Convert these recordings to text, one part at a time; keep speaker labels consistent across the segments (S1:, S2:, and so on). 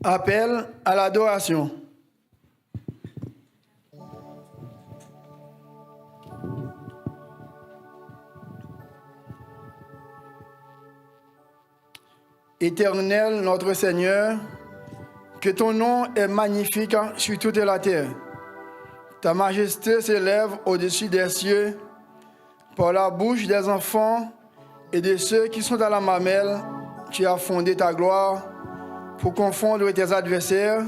S1: Appel à l'adoration. Éternel, notre Seigneur, que ton nom est magnifique sur toute la terre. Ta majesté s'élève au-dessus des cieux. Par la bouche des enfants et de ceux qui sont à la mamelle, tu as fondé ta gloire pour confondre tes adversaires,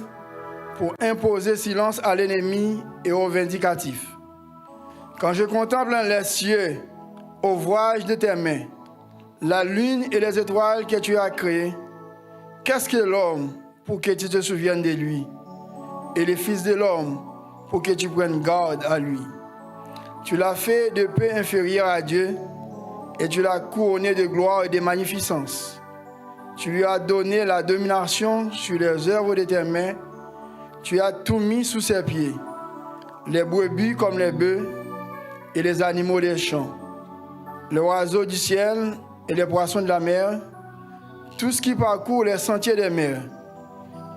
S1: pour imposer silence à l'ennemi et aux vindicatifs. Quand je contemple les cieux, ouvrage de tes mains, la lune et les étoiles que tu as créées, qu'est-ce que l'homme pour que tu te souviennes de lui, et le Fils de l'homme pour que tu prennes garde à lui? Tu l'as fait de peu inférieur à Dieu, et tu l'as couronné de gloire et de magnificence. Tu lui as donné la domination sur les œuvres de tes mains. Tu as tout mis sous ses pieds, les brebis comme les bœufs et les animaux des champs, les oiseaux du ciel et les poissons de la mer, tout ce qui parcourt les sentiers des mers.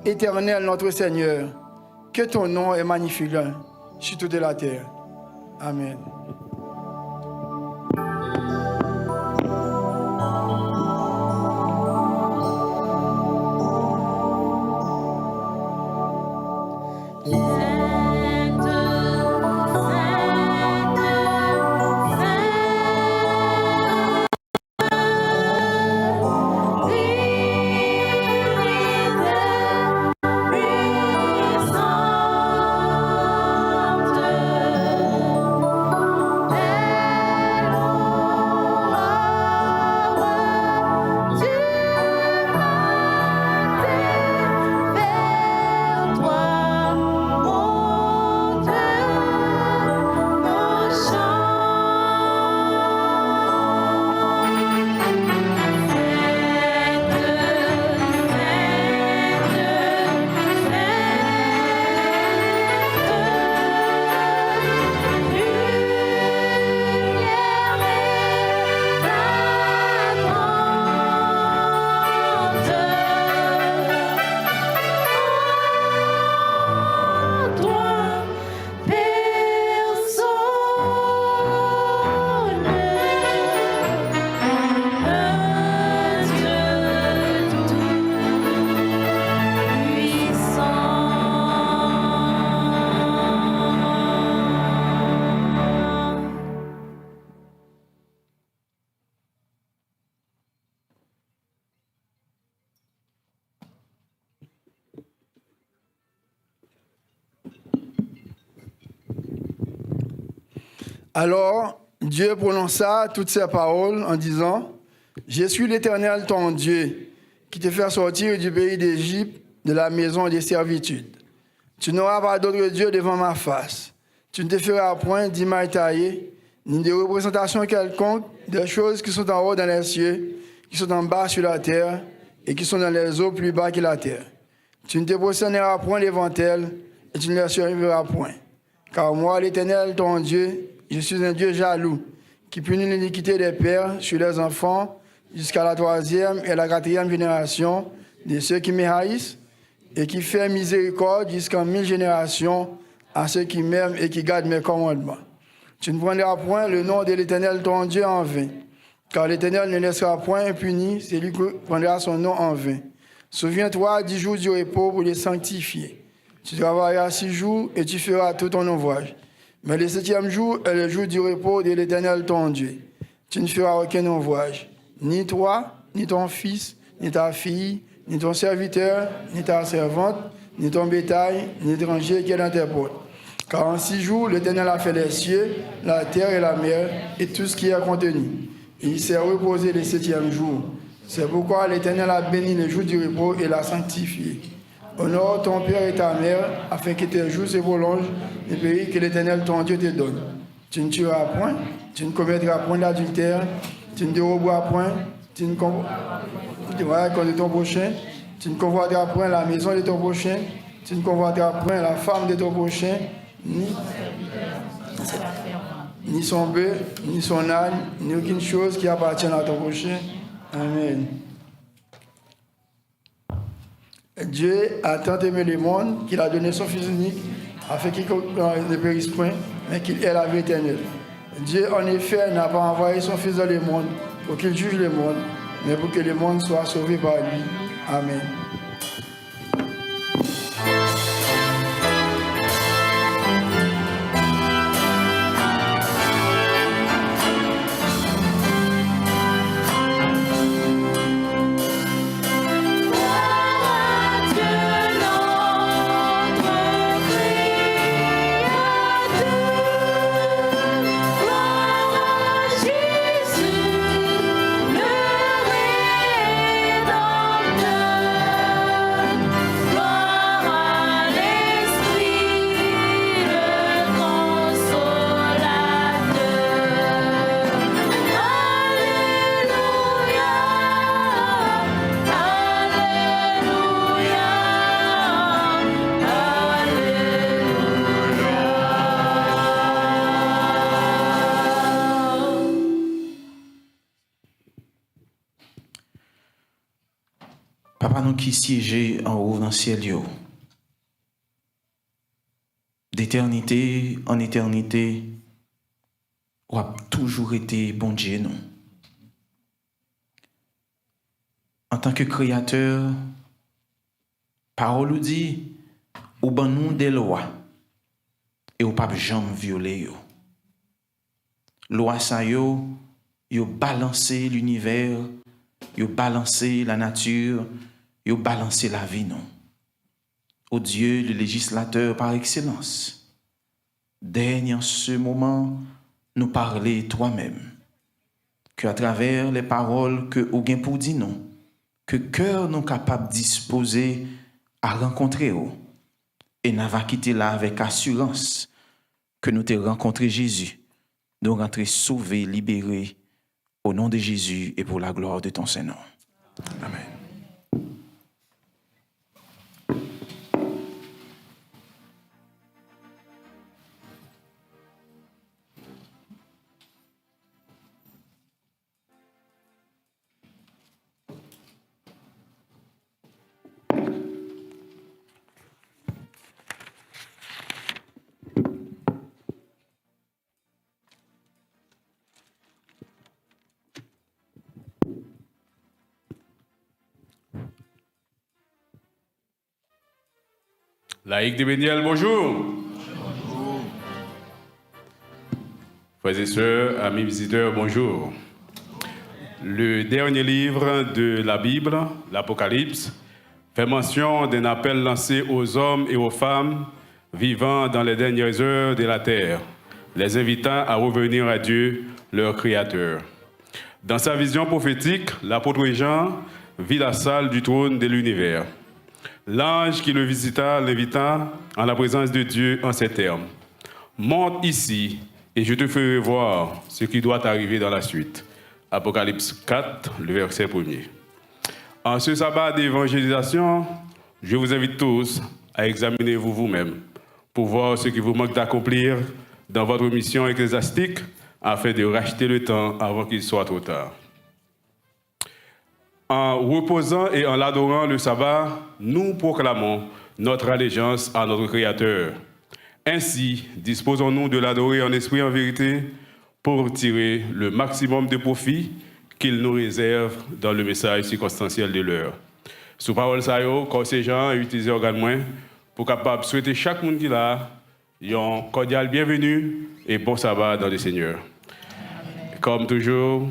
S1: Éternel notre Seigneur, que ton nom est magnifique sur toute la terre. Amen. Alors, Dieu prononça toutes ces paroles en disant, « Je suis l'Éternel ton Dieu, qui te fait sortir du pays d'Égypte, de la maison des servitudes. Tu n'auras pas d'autre Dieu devant ma face. Tu ne te feras point d'image taillée, ni de représentation quelconque des choses qui sont en haut dans les cieux, qui sont en bas sur la terre, et qui sont dans les eaux plus bas que la terre. Tu ne te prosterneras point devant elles, et tu ne les serviras point. Car moi, l'Éternel ton Dieu, je suis un Dieu jaloux, qui punit l'iniquité des pères sur les enfants jusqu'à la 3e et la 4e génération de ceux qui me haïssent, et qui fait miséricorde jusqu'en 1000 générations à ceux qui m'aiment et qui gardent mes commandements. Tu ne prendras point le nom de l'Éternel ton Dieu en vain, car l'Éternel ne laissera point impuni celui qui prendra son nom en vain. Souviens-toi du jour du repos pour les sanctifier. Tu travailleras 6 jours et tu feras tout ton ouvrage. Mais le 7e jour est le jour du repos de l'Éternel ton Dieu. Tu ne feras aucun ouvrage, ni toi, ni ton fils, ni ta fille, ni ton serviteur, ni ta servante, ni ton bétail, ni l'étranger qui est dans tes portes. Car en 6 jours, l'Éternel a fait les cieux, la terre et la mer, et tout ce qui est contenu. Et il s'est reposé le 7e jour. C'est pourquoi l'Éternel a béni le jour du repos et l'a sanctifié. Honore ton père et ta mère, afin que tes jours se prolongent du pays que l'Éternel ton Dieu te donne. Tu ne tueras point, tu ne commettras point d'adultère, tu ne déroberas point, tu ne convoiteras contre ton prochain, tu ne convoiteras point la maison de ton prochain, tu ne convoiteras point la femme de ton prochain, ni son bœuf, ni son âne, ni aucune chose qui appartienne à ton prochain. Amen. Dieu a tant aimé le monde qu'il a donné son Fils unique afin qu'il ne périsse point, mais qu'il ait la vie éternelle. Dieu, en effet, n'a pas envoyé son Fils dans le monde pour qu'il juge le monde, mais pour que le monde soit sauvé par lui. Amen.
S2: Papa nous qui siégeait en haut dans le ciel, d'éternité en éternité, ou a toujours été bon Dieu, nous. En tant que créateur, parole nous dit, ou ban nous des lois, et ou pas jamais violer yo. Loi ça yo balancé l'univers, yo balancé la nature, yo balancé la vie, non. Ô Dieu, le législateur par excellence, daigne en ce moment nous parler toi-même, que à travers les paroles que ou gen pour dire non, que cœur nous capable disposer à rencontrer ou, et n'a va quitter là avec assurance que nous te rencontré Jésus, nous rentrer sauvés, libérés, au nom de Jésus et pour la gloire de ton Saint-Nom. Amen.
S3: Laïc de Béniel, bonjour. Bonjour. Frères et sœurs, amis visiteurs, bonjour. Le dernier livre de la Bible, l'Apocalypse, fait mention d'un appel lancé aux hommes et aux femmes vivant dans les dernières heures de la terre, les invitant à revenir à Dieu, leur Créateur. Dans sa vision prophétique, l'apôtre Jean vit la salle du trône de l'univers. L'ange qui le visita l'invita en la présence de Dieu en ces termes. « Monte ici et je te ferai voir ce qui doit arriver dans la suite. » Apocalypse 4, le verset 1er. En ce sabbat d'évangélisation, je vous invite tous à examiner vous-même pour voir ce qui vous manque d'accomplir dans votre mission ecclésiastique afin de racheter le temps avant qu'il soit trop tard. En reposant et en l'adorant le sabbat, nous proclamons notre allégeance à notre Créateur. Ainsi, disposons-nous de l'adorer en esprit et en vérité pour tirer le maximum de profit qu'il nous réserve dans le message circonstanciel de l'heure. Sous parole ça yo, quand ces gens utilisent organe moins pour capable souhaiter chaque monde qui là un cordial bienvenue et bon sabbat dans le Seigneur. Comme toujours,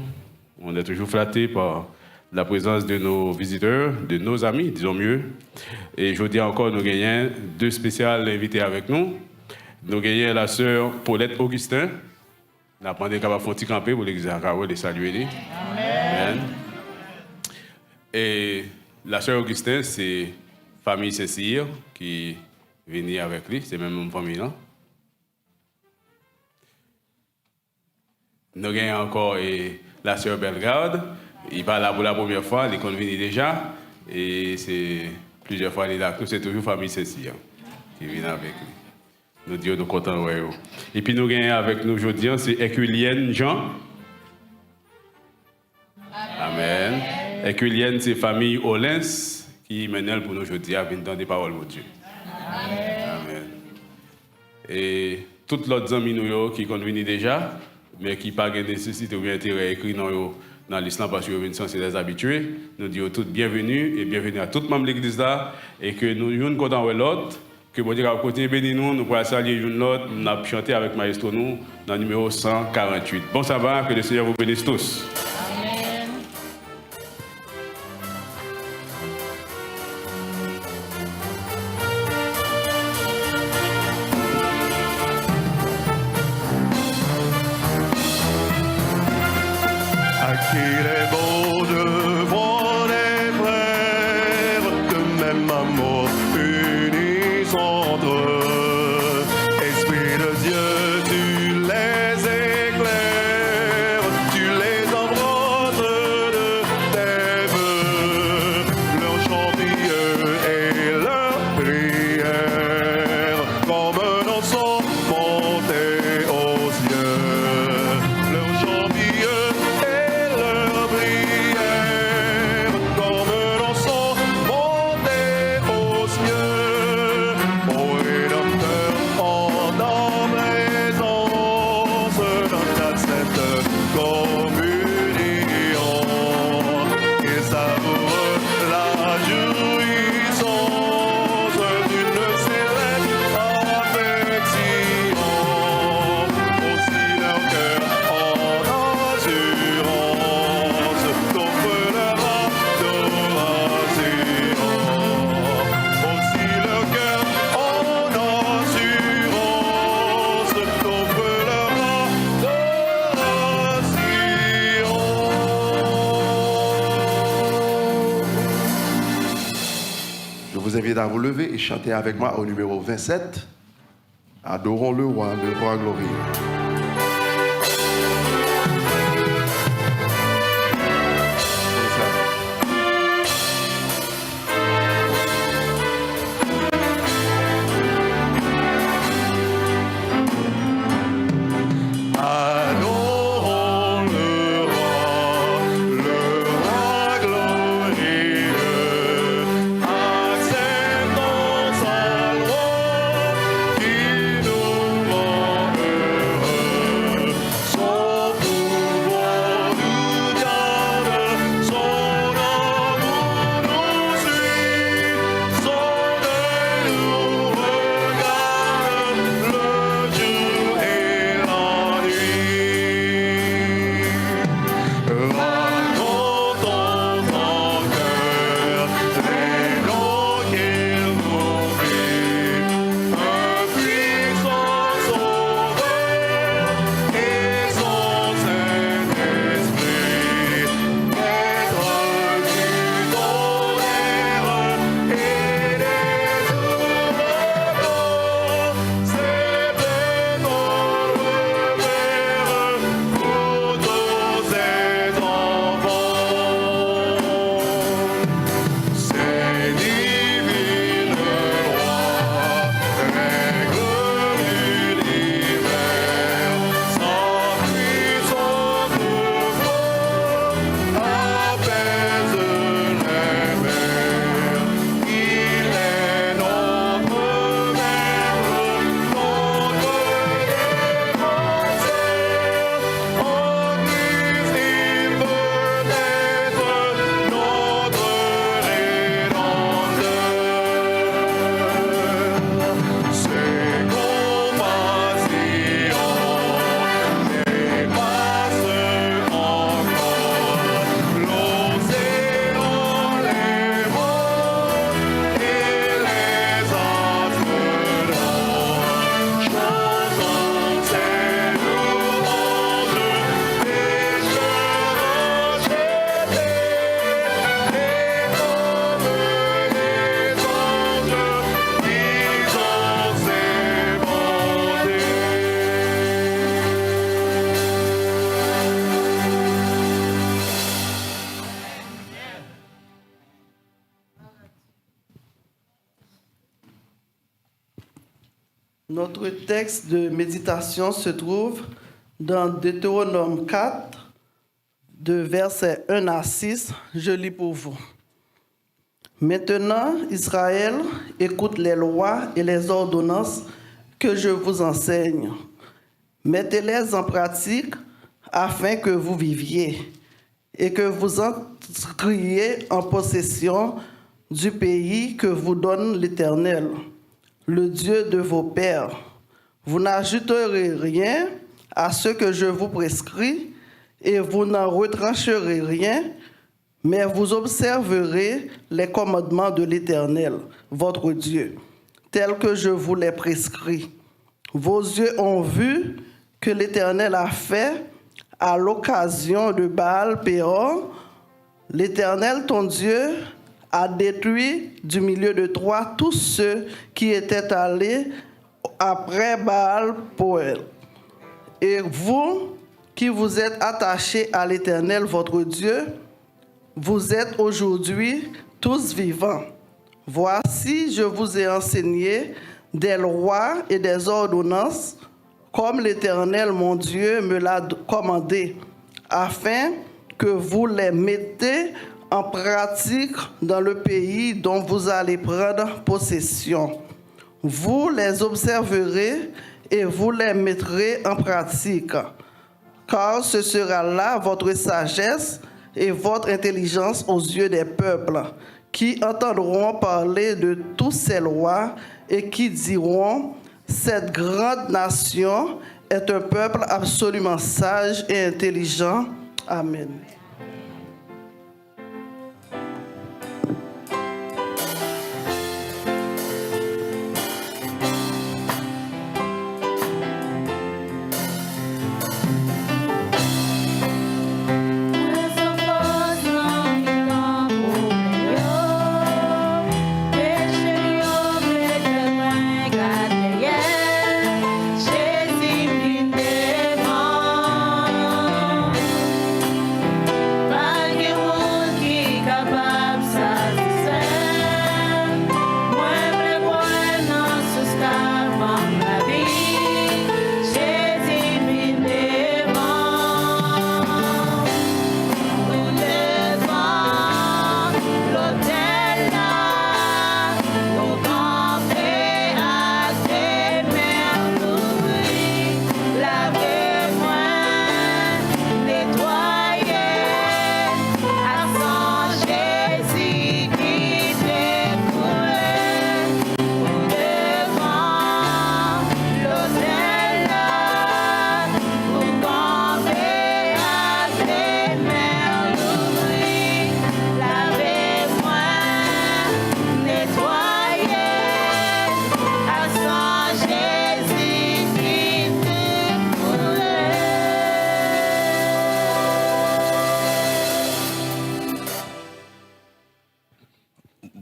S3: on est toujours flatté par la présence de nos visiteurs, de nos amis, disons mieux. Et je dis encore, nous gagnons deux spéciales invités avec nous. Nous gagnons la sœur Paulette Augustin. Nous avons demandé qu'elle va faire un petit camper pour l'église à Carole et saluer. Amen. Et la sœur Augustin, c'est famille Cécile qui vient avec lui. C'est même une famille, non? Nous gagnons encore la sœur Bellegarde. Il va là pour la première fois, il est convenu déjà. Et c'est plusieurs fois, il est là. C'est toujours famille Cécile qui vient avec lui. Nous disons, nous sommes contents. Ouais. Et puis nous gagnons avec nous aujourd'hui, c'est Éculienne Jean. Amen. Éculienne, c'est famille Olens qui mène pour nous aujourd'hui à venir dans des paroles de Dieu. Amen. Et toutes les autres amis qui sont venus déjà, mais qui n'ont pas de nécessité ou bien intérêt écrit dans l'islam parce que sont des habitués, nous disons tous bienvenue et bienvenue à tout le membres de l'église là et que nous sommes contents de l'autre, que bon Dieu va continuer bénir nous, nous pourrons saluer l'autre, nous allons chanter avec Maestro nous dans le numéro 148. Bon sabbat, que le Seigneur vous bénisse tous.
S4: Qu'il est beau de voir les frères de même amour unis entre eux. Esprit de Dieu, tu les éclaires, tu les embrasses de tes vœux. Leurs chants pieux et leurs prières, comme un encens monté aux cieux. Leurs chants pieux à vous lever et chanter avec moi au numéro 27. Adorons le roi glorieux.
S5: Notre texte de méditation se trouve dans Deutéronome 4, de versets 1 à 6. Je lis pour vous. Maintenant, Israël, écoute les lois et les ordonnances que je vous enseigne. Mettez-les en pratique afin que vous viviez et que vous entriez en possession du pays que vous donne l'Éternel, le Dieu de vos pères. Vous n'ajouterez rien à ce que je vous prescris et vous n'en retrancherez rien, mais vous observerez les commandements de l'Éternel, votre Dieu, tels que je vous les prescris. Vos yeux ont vu que l'Éternel a fait à l'occasion de Baal-Péor. L'Éternel, ton Dieu, a détruit du milieu de toi tous ceux qui étaient allés après Baal-Péor. Et vous, qui vous êtes attachés à l'Éternel, votre Dieu, vous êtes aujourd'hui tous vivants. Voici, je vous ai enseigné des lois et des ordonnances, comme l'Éternel, mon Dieu, me l'a commandé, afin que vous les mettez en pratique dans le pays dont vous allez prendre possession. Vous les observerez et vous les mettrez en pratique, car ce sera là votre sagesse et votre intelligence aux yeux des peuples, qui entendront parler de toutes ces lois et qui diront: cette grande nation est un peuple absolument sage et intelligent. Amen.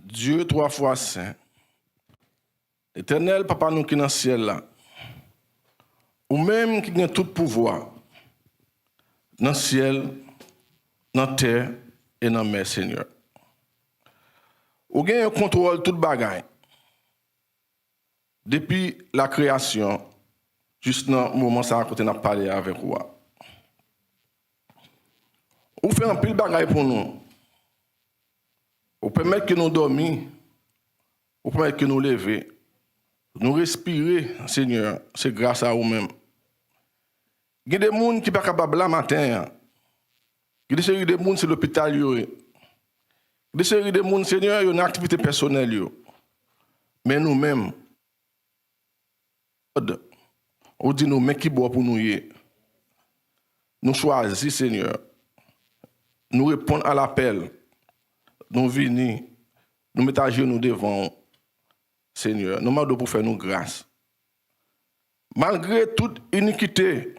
S6: Dieu trois fois saint, Éternel Papa nous qui est dans le ciel là, ou même qui a tout pouvoir, dans le ciel, dans la terre et dans la mer, Seigneur. Ou gagne un contrôle toute bagaille. Depuis la création, juste dans le moment ça quand on a parlé avec vous. Ou fait un pile bagaille pour nous. Ou permettre que nous dormions, ou permettre que nous levions, nous respirer, Seigneur, c'est grâce à vous-même. Il y a des gens qui ne sont pas capables la matin. Il y a des gens qui sont à l'hôpital. Il y a des gens, Seigneur, qui ont une activité personnelle. Mais nous-mêmes, on dit nous, mais qui boit pour nous. Nous choisissons, Seigneur. Nous répondons à l'appel. Nous venons, nous mettons à genoux devant, Seigneur. Nous demandons pour faire nous grâce. Malgré toute iniquité,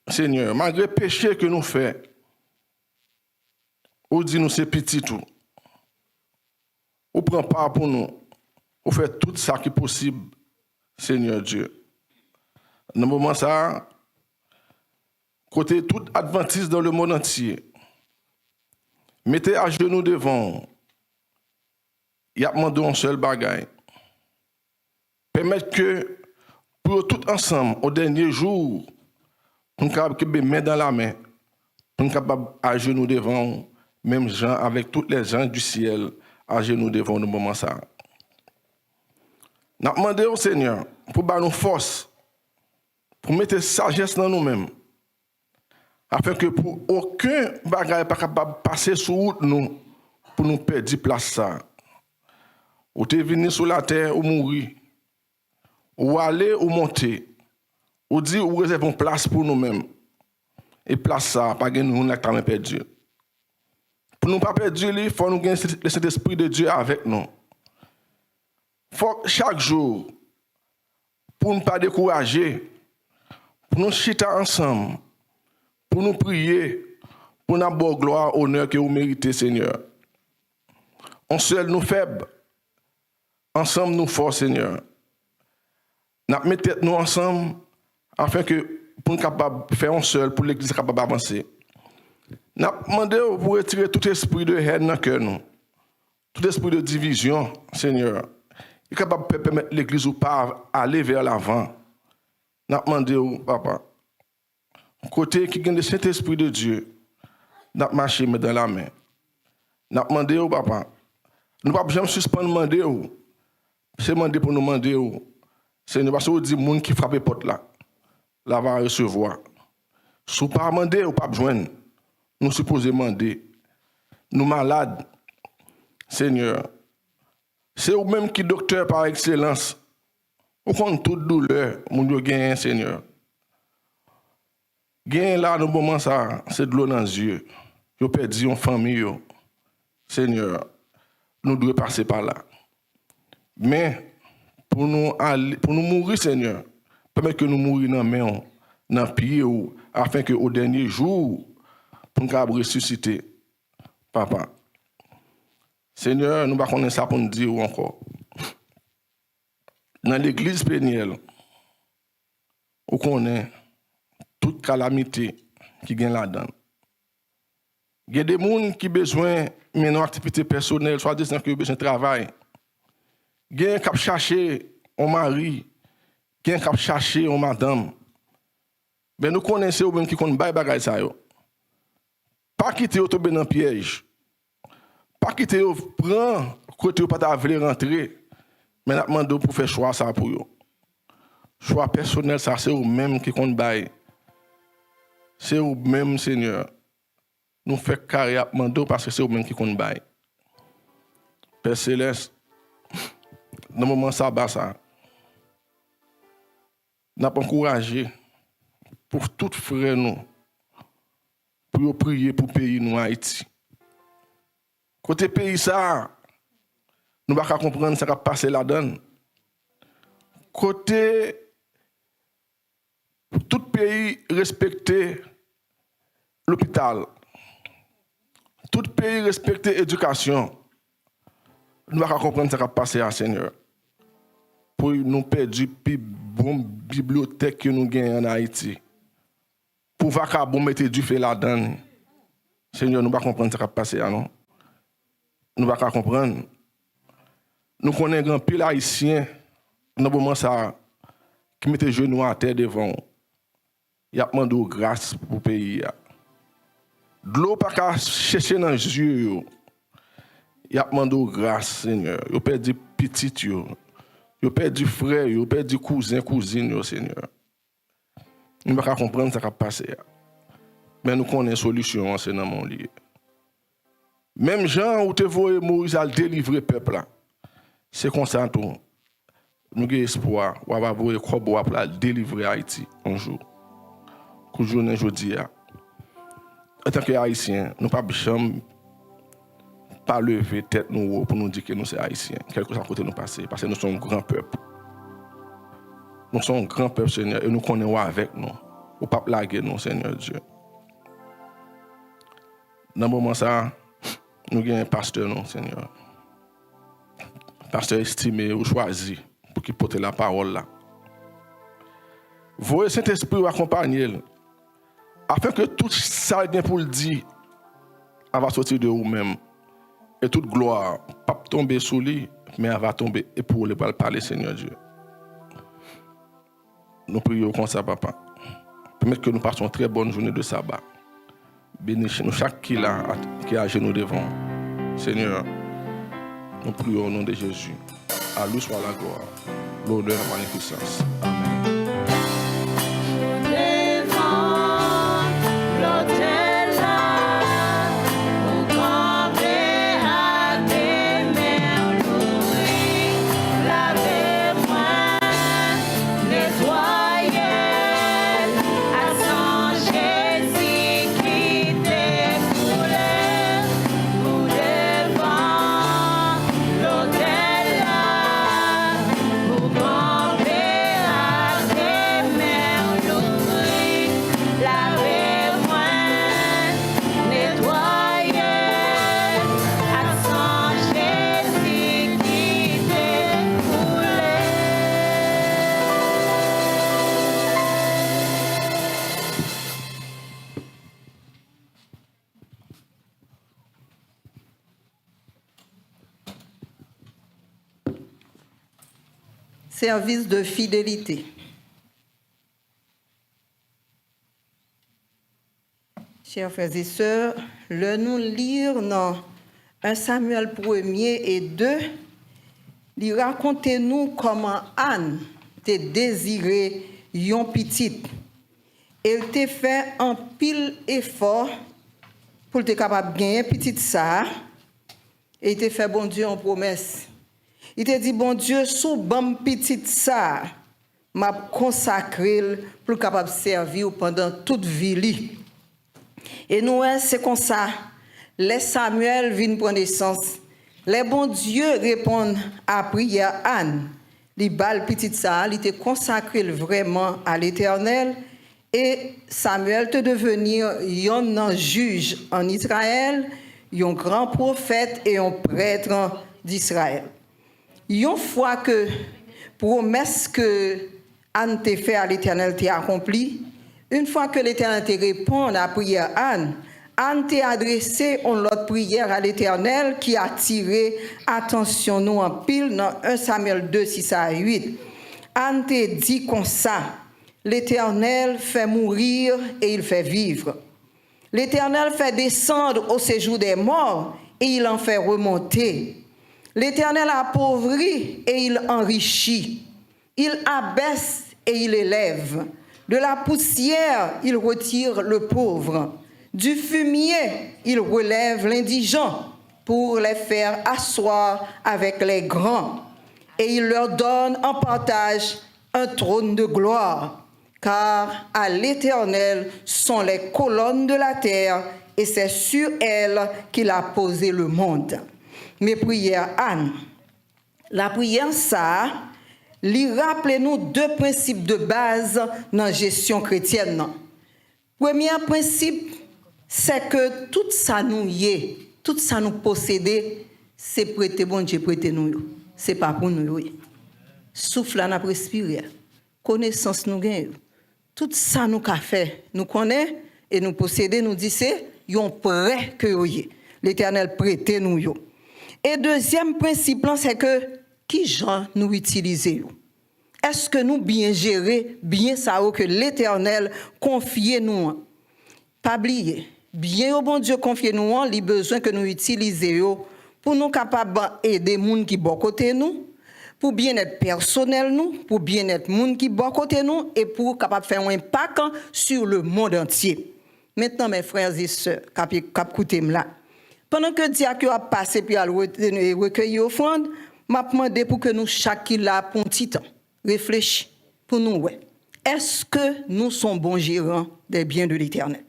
S6: Seigneur, malgré le péché que nous faisons, on dit nous c'est petit tout. On prend part pour nous. On fait tout ça qui est possible, Seigneur Dieu. Dans le moment ça, côté tout adventiste dans le monde entier, mettez à genoux devant. Il y a demandé un seul bagaille. Permettre que, pour tout ensemble, au dernier jour, nous sommes capables de main dans la main, nous sommes capables à genoux devant, même gens, avec tous les gens du ciel, à genoux devant nous moment ça. Nous demandé au Seigneur pour nous force, pour mettre sagesse dans nous-mêmes, afin que pour aucun bagage pas capable de passer sur route nous pour nous perdre place ça. Ou t'es venu sur la terre ou mourir, ou aller ou monter, ou dire ou réserver une place pour nous-mêmes. Et place ça, pas gagner nous n'a perdu. Pour nous pas perdre, il faut nous gagner le Saint-Esprit de Dieu avec nous. Faut chaque jour, pour ne pas décourager, pour nous chiter ensemble, pour nous prier, pour nous avoir gloire, honneur que vous méritez, Seigneur. On seul nous faibles, ensemble nous forts, Seigneur. Nous mettons nous ensemble afin que pour nous capables de faire un seul, pour l'Église capable d'avancer. Nous demandons pour retirer tout esprit de haine dans le cœur, tout esprit de division, Seigneur. Il est capable de permettre l'Église ou pas aller vers l'avant. Nous demandons, Papa, côté qui gagne le Saint-Esprit de Dieu, nous marchons dans la main. Nous demandons, Papa, nous ne pouvons jamais suspendre demander, c'est demander pour nous demander, Seigneur, parce que vous dites, les gens qui frappent les portes là, là va recevoir. Si vous ne pouvez pas demander, ou pas besoin, nous supposons demander. Nous malades, Seigneur, c'est vous-même qui docteur par excellence. Vous comptez toute douleur, mon Dieu, gagne, Seigneur. Gagne là, dans le moment, ça, c'est de l'eau dans les yeux. Vous perdez une famille, Seigneur. Nous devons passer par là. Mais, pour nous mourir, Seigneur, permettez que nous mourions dans la main, dans le pied, afin que au dernier jour, pour nous ressusciter, Papa. Seigneur, nous ne connaissons pas ça pour nous dire encore. Dans l'église pénielle, on connaît toute calamité qui vient là-dedans. Il y a des gens qui ont besoin d'une activité personnelle, soit disant qu'ils ont besoin de travail. Il y a des gens qui cherchent un mari, il y a des gens qui cherchent une madame. Mais nous connaissons même qui connaissent des bagages ça. Pas quitter au tomber dans le piège. Pas quitter au prendre côté pas vouloir rentrer. Mais nous demandons pour faire choix ça pour eux. Choix personnel ça c'est eux même qui compte bail. C'est eux même Seigneur. Nous fait carrière demandons parce que c'est eux même qui compte bail. Père céleste, dans le moment sabbat ça. Nous avons encouragé pour tout frère nous pour prier pour le pays nous Haïti. Côté pays ça, nous ne pouvons pas comprendre ce qui a passé là-dedans. Côté tout pays respecter l'hôpital, tout pays respecter l'éducation, nous ne pouvons pas comprendre ce qui a passé à Seigneur. Pour nous perdre la plus bonne bibliothèque que nous gagnons en Haïti. Pour vacabon mettre du feu là-dedans. Seigneur, nous ne pouvons pas comprendre ce qui a passé à nous. Nous ne pouvons pas comprendre. Nous connaissons un pile haïtien dans le moment ça, qui mettait les genoux à terre devant. Il a demandé grâce pour le pays. De l'eau pas qu'à chercher dans les yeux. Il a demandé grâce, Seigneur. Il a perdu petit. Il a perdu frère, il a perdu cousin, cousine, Seigneur. Nous ne pouvons pas comprendre ce qui a passé. Mais nous connaissons une solution, c'est dans mon lit. Même Jean, où tu vois Moïse à délivrer le peuple, c'est comme ça tout. Nous avons espoir, on va voir comment pour délivrer Haïti un jour. Que journée aujourd'hui. En tant qu'Haïtiens, nous ne pouvons pas lever tête nous pour nous dire que nous sommes Haïtiens, quel que soit côté nous passer, parce que nous sommes un grand peuple. Nous sommes un grand peuple, Seigneur, et nous connaissons avec nous. Au pas blaguer nous, Seigneur Dieu. Dans le moment ça, nous avons un pasteur, non, Seigneur. Pasteur estimé ou choisi pour qu'il porte la parole là. Voyez Saint-Esprit accompagner afin que tout ça bien pour le dire va sortir de vous-même. Et toute gloire, pas tomber sous lui, mais elle va tomber et pour le parler, Seigneur Dieu. Nous prions comme ça, Papa. Permettez que nous passions une très bonne journée de sabbat. Bénissez-nous chaque qui est à genoux devant. Seigneur, Nous prions au nom de Jésus. À lui soit la gloire, l'honneur et la magnificence. Amen.
S7: Service de fidélité. Chers frères et sœurs, nous lire dans 1 Samuel 1er et 2, il raconte nous comment Anne t'a désiré yon petite. Elle t'a fait un pile effort pour être capable de gagner petite ça. Et il t'a fait bon Dieu en promesse. Il t'a dit, bon Dieu, sous bon petite ça, m'a consacré pour capable de servir pendant toute vie. Et nous, c'est comme ça. Les Samuel viennent prendre naissance. Les bons dieux répondent à prière Anne. Les balles petite ça, il était consacré vraiment à l'Éternel. Et Samuel te devenir un juge en Israël, un grand prophète et un prêtre d'Israël. Une fois que promesse que Anne t'a fait à l'Éternel t'a accomplie, une fois que l'Éternel t'a répondu à la prière Anne, Anne t'a adressé une autre prière à l'Éternel qui a attiré attention nous en pile dans 1 Samuel 2, 6 à 8. Anne t'a dit comme ça, l'Éternel fait mourir et il fait vivre. L'Éternel fait descendre au séjour des morts et il en fait remonter. L'Éternel appauvrit et il enrichit. Il abaisse et il élève. De la poussière, il retire le pauvre. Du fumier, il relève l'indigent pour les faire asseoir avec les grands. Et il leur donne en partage un trône de gloire. Car à l'Éternel sont les colonnes de la terre et c'est sur elles qu'il a posé le monde. Mes prières, Anne. La prière, ça, lui rappelle-nous deux principes de base dans la gestion chrétienne. Premier principe, c'est que tout ça nous y est, tout ça nous possède, c'est prêter bon Dieu, prêter nous. C'est pas pour nous. Souffle à nous respirer, connaissance nous gagne. Tout ça nous qu'a fait, nous connaît et nous posséder, nous dit c'est yon prêt que nous y. L'Éternel prêter nous. Et deuxième principe, c'est que qui gens nous utilisons? Est-ce que nous bien gérer, bien ça que l'Éternel confie nous? Pas oublier, bien au bon Dieu confie nous, il a besoin que nous utilisions pour nous capables d'aider les gens qui sont à côté nous, pour bien-être personnel nous, pour bien-être les gens qui sont à côté nous et pour capable faire un impact sur le monde entier. Maintenant, mes frères et sœurs, qui écoutez là. Pendant que Dieu a passé puis à recueillir offrande, m'a demandé pour que nous chacun là pour un petit temps réfléchir pour nous ouais. Est-ce que nous sommes bons gérants des biens de l'Éternel?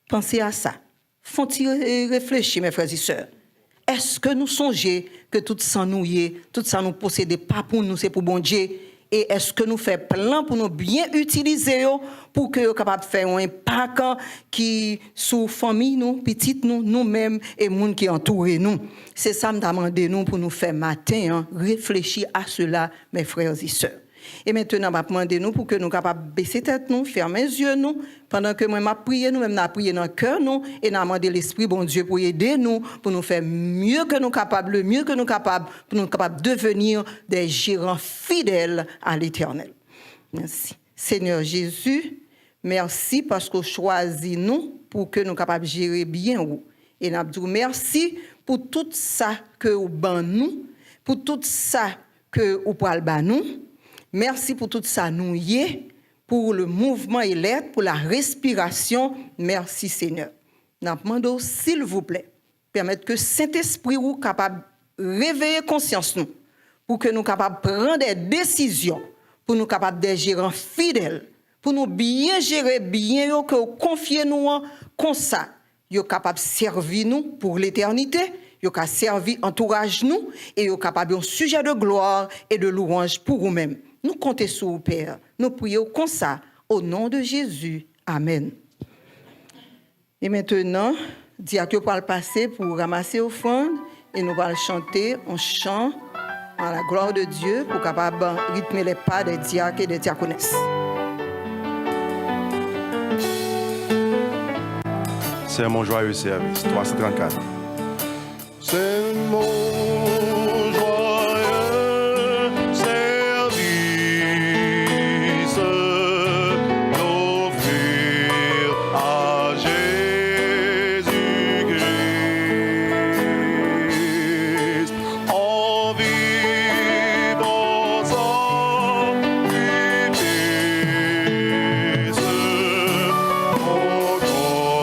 S7: Pensez à ça. Faut-il réfléchir mes frères et sœurs? Est-ce que nous songeons que tout ça nous y, tout ça nous possède pas pour nous, c'est pour bon Dieu? Et est-ce que nous faisons plan pour nous bien utiliser pour que nous soyons capables de faire un impact qui sous famille nous, petite nous, nous-mêmes et les gens qui entourent nous. C'est ça que nous demandons nous pour nous faire matin, réfléchir à cela, mes frères et sœurs. Et maintenant, je demande nous pour que nous soyons capables de baisser tête nous, fermer les yeux nous, pendant que moi je prie, nous-mêmes nous prions dans le cœur nous, et nous demandons l'Esprit bon Dieu pour aider nous, pour nous faire mieux que nous capables, le mieux que nous capables, pour nous capables de devenir des gérants fidèles à l'Éternel. Merci. Seigneur Jésus, merci parce que vous choisissez nous pour que nous soyons capables de gérer bien. Et nous disons merci pour tout ça que vous ban nous, pour tout ça que vous pral ban nous. Merci pour tout ça nous y est, pour le mouvement et l'aide, pour la respiration. Merci Seigneur. Nous demandons s'il vous plaît, permettre que Saint-Esprit vous capable de réveiller conscience nous, pour que nous capables de prendre des décisions, pour nous capables d'être gérants fidèles, pour nous bien gérer bien, que vous confiez nous comme ça. Yo capable de servir nous pour l'éternité, yo capable de servir entourage nous et yo capable un sujet de gloire et de louange pour vous-même. Nous comptons sur vous, Père. Nous prions comme ça au nom de Jésus. Amen. Et maintenant, diacre va le passer pour ramasser offrande et nous allons chanter un chant à la gloire de Dieu pour capable rythmer les pas des diacres et des diaconesses.
S4: C'est mon joyeux service, 334.
S8: C'est mon joyeux service d'offrir à Jésus-Christ en vivant sans vitesse mon corps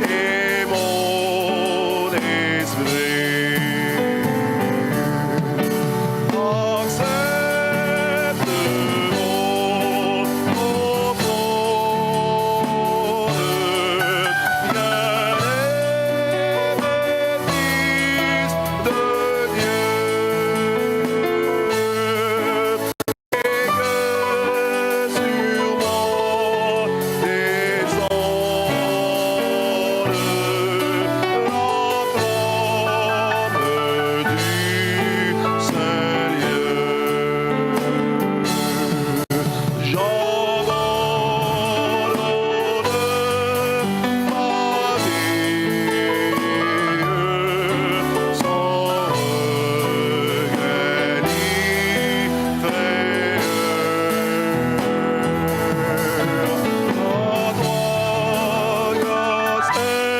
S8: et mon esprit. Accepte mon offrande, bien-aimé Fils de Dieu, et que sur moi descende la flamme du Seigneur. J'abandonne ma vie sans regret ni frayeur. À toi, grâce infinie,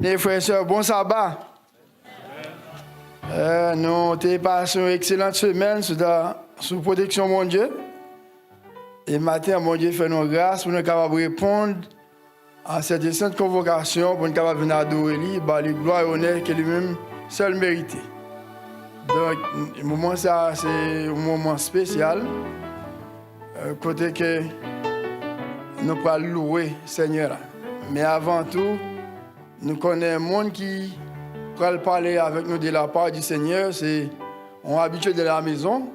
S1: Les frères et sœurs, bon sabbat. Nous avons passé une excellente semaine sous protection de mon Dieu. Et matin, mon Dieu fait nos grâces pour nous capables de répondre à cette sainte convocation, pour nous capables de venir adorer lui, par les gloires et honneur que lui-même seul mérité. Donc, le moment ça, c'est un moment spécial, côté que nous pouvons louer Seigneur. Mais avant tout, nous connaissons un monde qui peut parler avec nous de la part du Seigneur. C'est un habitué de la maison.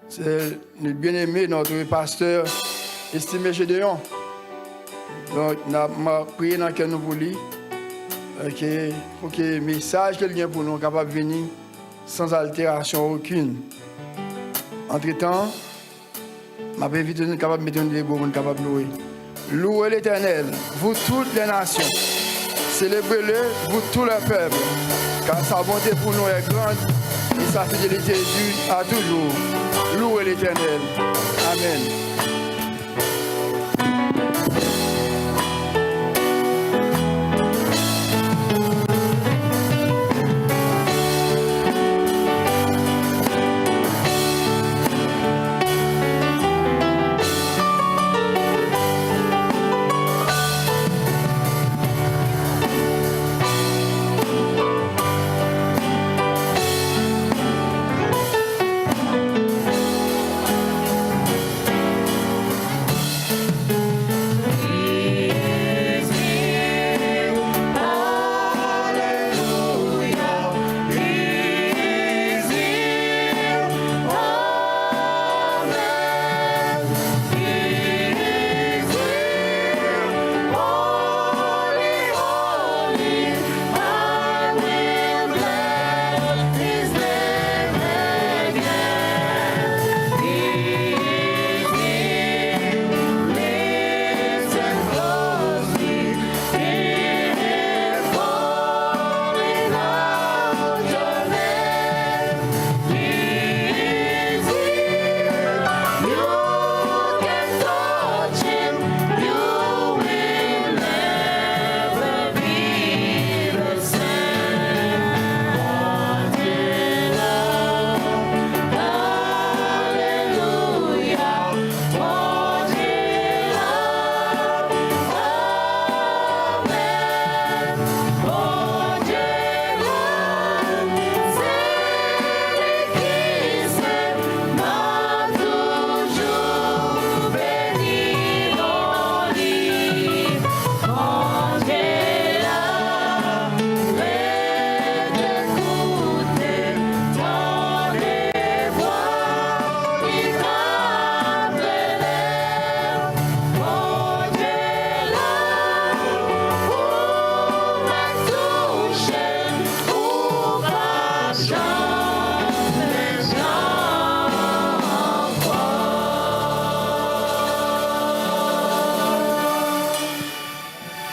S1: C'est le bien-aimé, notre pasteur estimé Gédéon. Donc, nous avons prié dans lequel nous voulons pour que le message qu'il y a pour nous soit capable de venir sans altération aucune. Entre-temps, je vais inviter nous capables de mettre un débat pour nous capables de louer. Louez l'Éternel, vous toutes les nations. Célébrez-le, vous tous les peuples, car sa bonté pour nous est grande et sa fidélité dure à toujours. Louez l'Éternel. Amen.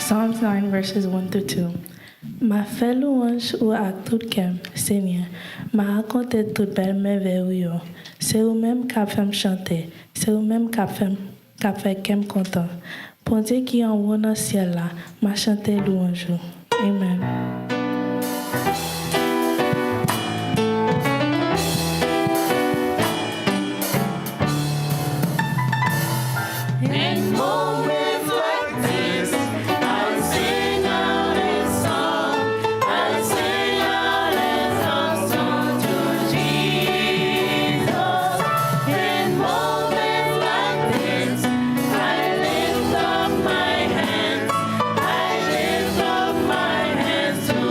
S9: Psalms 9, verses 1 to 2. Ma fait louange ou ak tout kem, Seigneur. Ma raconté toute belle merveille ou yo. C'est vous-même qui fait me chanter. C'est vous-même qui fait kem content. Pour Dieu qui en haut dans le ciel là, ma chanté louange. Amen.
S10: In moments like this, I'll sing out His song. I'll sing out His song to Jesus. In moments like this, I lift up my hands. I lift up my hands to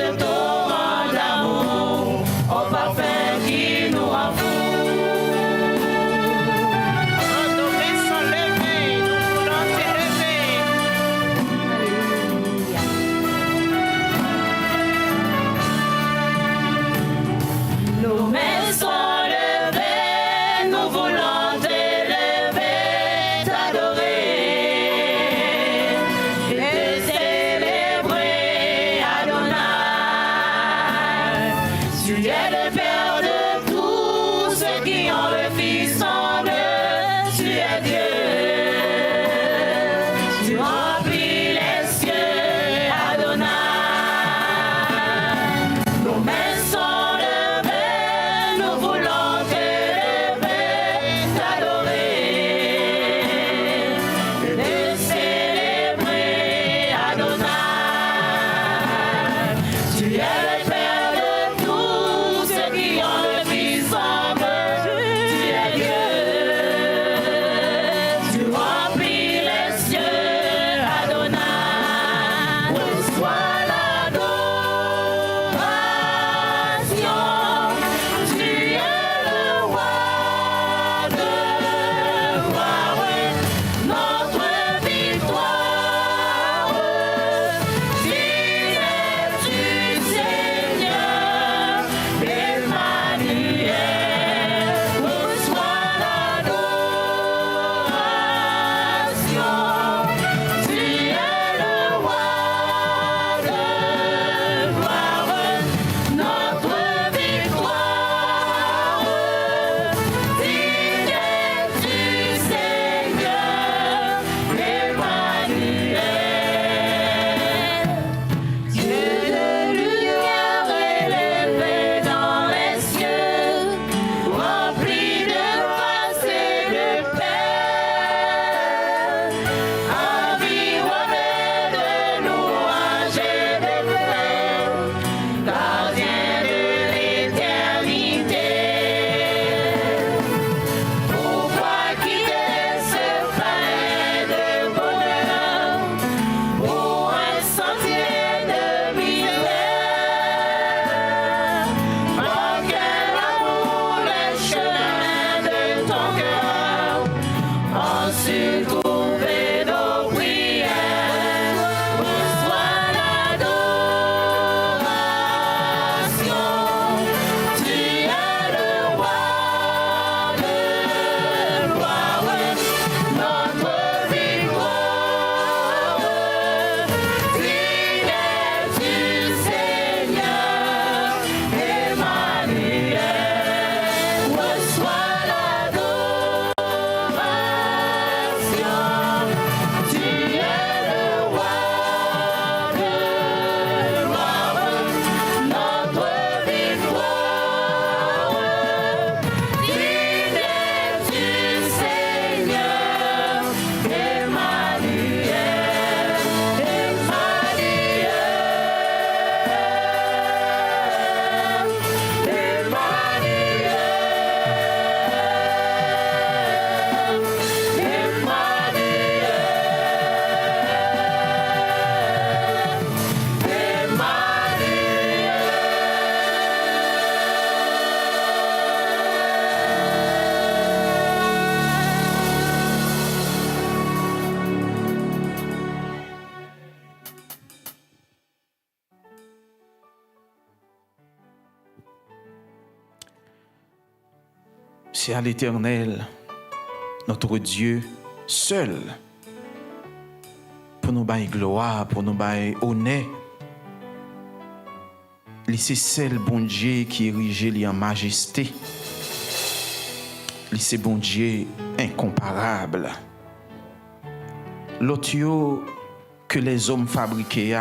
S10: le torrent d'amour, au parfum qui nous rend fous.
S11: Nos mains sont levées, nous voulons t'élever.
S10: Nos mains sont levées, nous voulons t'élever, t'adorer et te célébrer, Adonai. Tu es le Père de tous ceux qui ont le Fils en eux, tu es Dieu. Tu remplis les cieux, Adonai. Nos mains sont levées, nous voulons t'élever, t'adorer et te célébrer, Adonai. Tu es le Père de tous ceux qui ont le Fils en eux, tu es Dieu. Tu remplis les cieux, Adonai. Reçois l'adoration. Tu es le roi de gloire, notre victoire. Fidèle du Seigneur, Emmanuel. Reçois l'adoration. Tu es le roi de gloire, notre victoire. Fidèle du Seigneur, Emmanuel. Dieu de lumière élevé dans les cieux, rempli de grâce et de paix, environné de louanges et de paix, gardien de l'éternité. Pourquoi quitter ce pain de bonheur pour un sentier de misère? En quel amour le chemin de ton cœur ont su trouver nos prières. Reçois l'adoration. Tu es le roi de gloire, notre victoire. Fidèle du Seigneur, Emmanuel. Reçois l'adoration. Tu es le roi de gloire, notre victoire. Fidèle du Seigneur, Emmanuel.
S2: C'est à l'Éternel, notre Dieu seul, pour nous bailler gloire, pour nous bailler honneur. C'est seul bon Dieu qui érige lui en majesté. C'est bon Dieu incomparable. L'autre que les hommes fabriqués,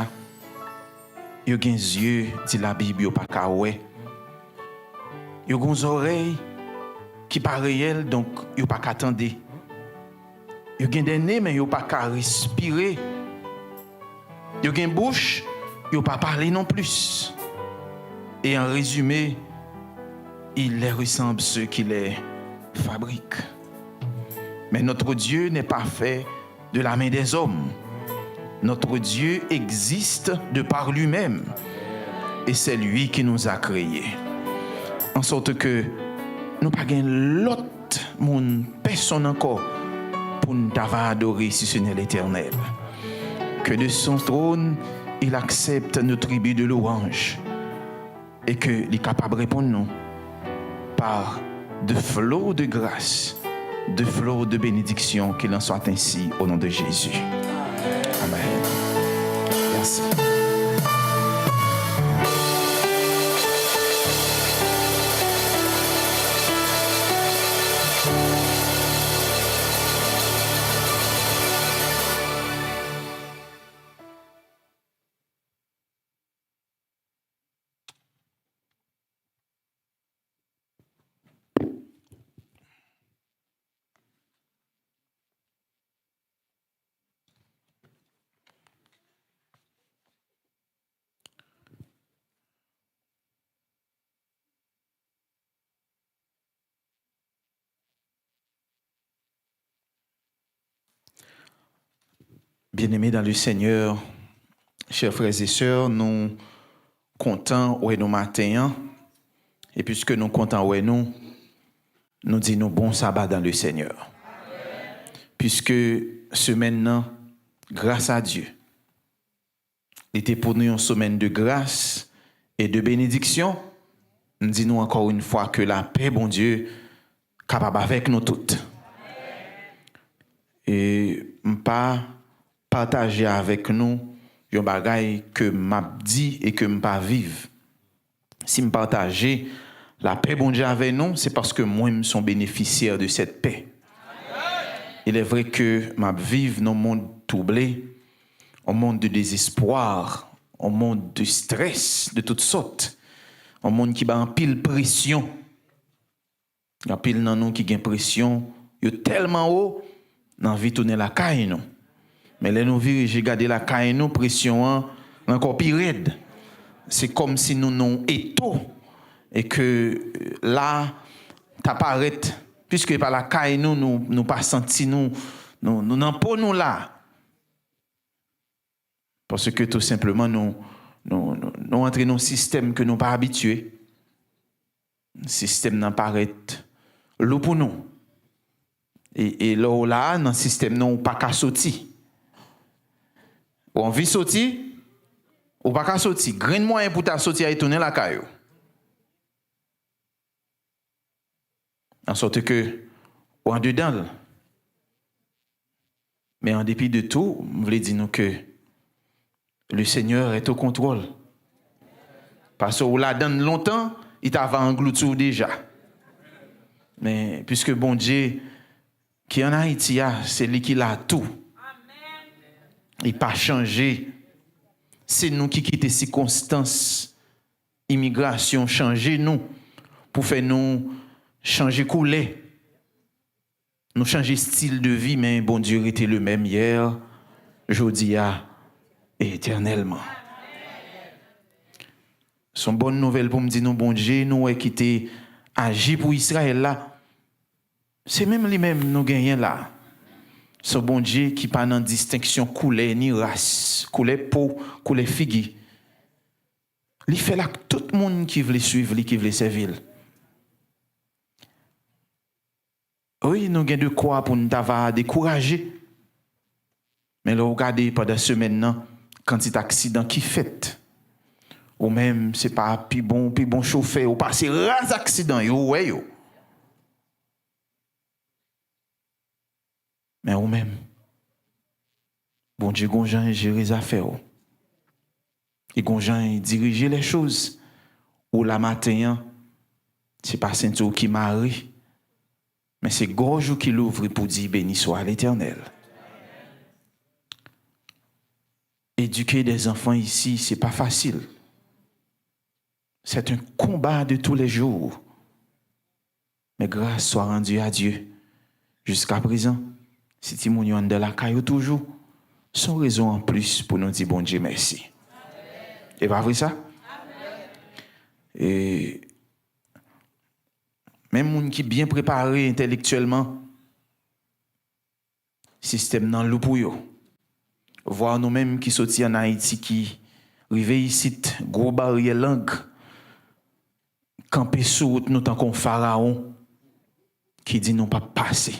S2: ils ont des yeux, dit la Bible, ils n'ont pas qu'à ouais. Ils ont des oreilles qui pas réelles, donc ils n'ont pas qu'à attendre. Ils ont des nez, mais ils n'ont pas qu'à respirer. Ils ont une bouche, ils n'ont pas parlé non plus. Et en résumé, il les ressemble ceux qui les fabriquent. Mais notre Dieu n'est pas fait de la main des hommes. Notre Dieu existe de par lui-même. et c'est lui qui nous a créés. En sorte que nous pas gain l'autre monde, personne encore pour nous adorer si ce n'est l'Éternel. Que de son trône, il accepte nos tribus de louange et qu'il est capable de répondre nous par de flots de grâce, de flots de bénédiction, qu'il en soit ainsi au nom de Jésus. Amen. Merci. Bien-aimés dans le Seigneur, chers frères et sœurs, nous comptons où est nos matins, et puisque nous comptons où est nous disons bon sabbat dans le Seigneur. Puisque ce maintenant, grâce à Dieu, il était pour nous une semaine de grâce et de bénédiction, nous disons encore une fois que la paix, bon Dieu, capable avec nous toutes. Et pas partager avec nous un bagage que m'a dit et que m'a vive. Si me partager la paix bon Dieu avec nous, c'est parce que moi je suis bénéficiaire de cette paix. Il est vrai que m'a vive dans un monde troublé, un monde de désespoir, un monde de stress de toutes sortes, un monde qui a en pile pression. Il y a pile dans nous qui gagne pression, il est tellement haut, dans vie tourner la caille nous. Mais là, nous vivons, j'ai gardé la caille, nous, pression encore pire raide. C'est comme si nous non étaux et que là, t'apparaît, puisque par la caille, nous pas senti, nous n'en pas nous là. Parce que tout simplement, nous entrons dans un système que nous pas habitués. Un système n'apparaît l'eau pour nous. Et là, dans le système, nous pas qu'à sortir. On vit sortir, ou pas qu'à sortir. Grain moyen pour ta sortir et tourner la caillou. En sorte que, ou en dedans. Mais en dépit de tout, je voulais dire nous que le Seigneur est au contrôle. Parce que ou la donne longtemps, il t'avait englouti déjà. Mais puisque bon Dieu, qui en Haïti, c'est lui qui a tout. Il n'a pas changé. C'est nous qui quittons les circonstances. Immigration, changer nous. Pour faire nous changer couler. Nous changer style de vie, mais bon Dieu était le même hier, aujourd'hui et éternellement. C'est une bonne nouvelle pour me dire, nous, bon Dieu, nous qui t'ai agi pour Israël là. C'est même lui-même nous gagnons là. Ce bon Dieu qui pas dans distinction couleur ni race, couleur peau, couleur figue. Il fait là que tout le monde qui veut suivre, qui veut servir. Oui, nous avons de quoi pour nous décourager. Mais là, regardez pendant ce maintenant, quand il y a un accident qui fait, ou même, ce n'est pas plus bon chauffeur, ou pas, c'est ras accident, yo. Mais ou même, bon Dieu, Gonjan gère les affaires. Et Gonjan dirige les choses. Ou la matin, c'est pas Saint-Ouen qui marie, mais c'est gorge qui l'ouvre pour dire béni soit l'Éternel. Éduquer des enfants ici, c'est pas facile. C'est un combat de tous les jours. Mais grâce soit rendue à Dieu. Jusqu'à présent, si tu m'as de la caillou toujours, sans raison en plus pour nous dire bon Dieu merci. Et pas vrai ça? Et même moun qui bien préparé intellectuellement, système dans le pour yo. Voir nous-mêmes qui sortis en Haïti qui Rive ici, gros barrière langue. Camper sous route, nous tant qu'on pharaon qui dit non pas passer.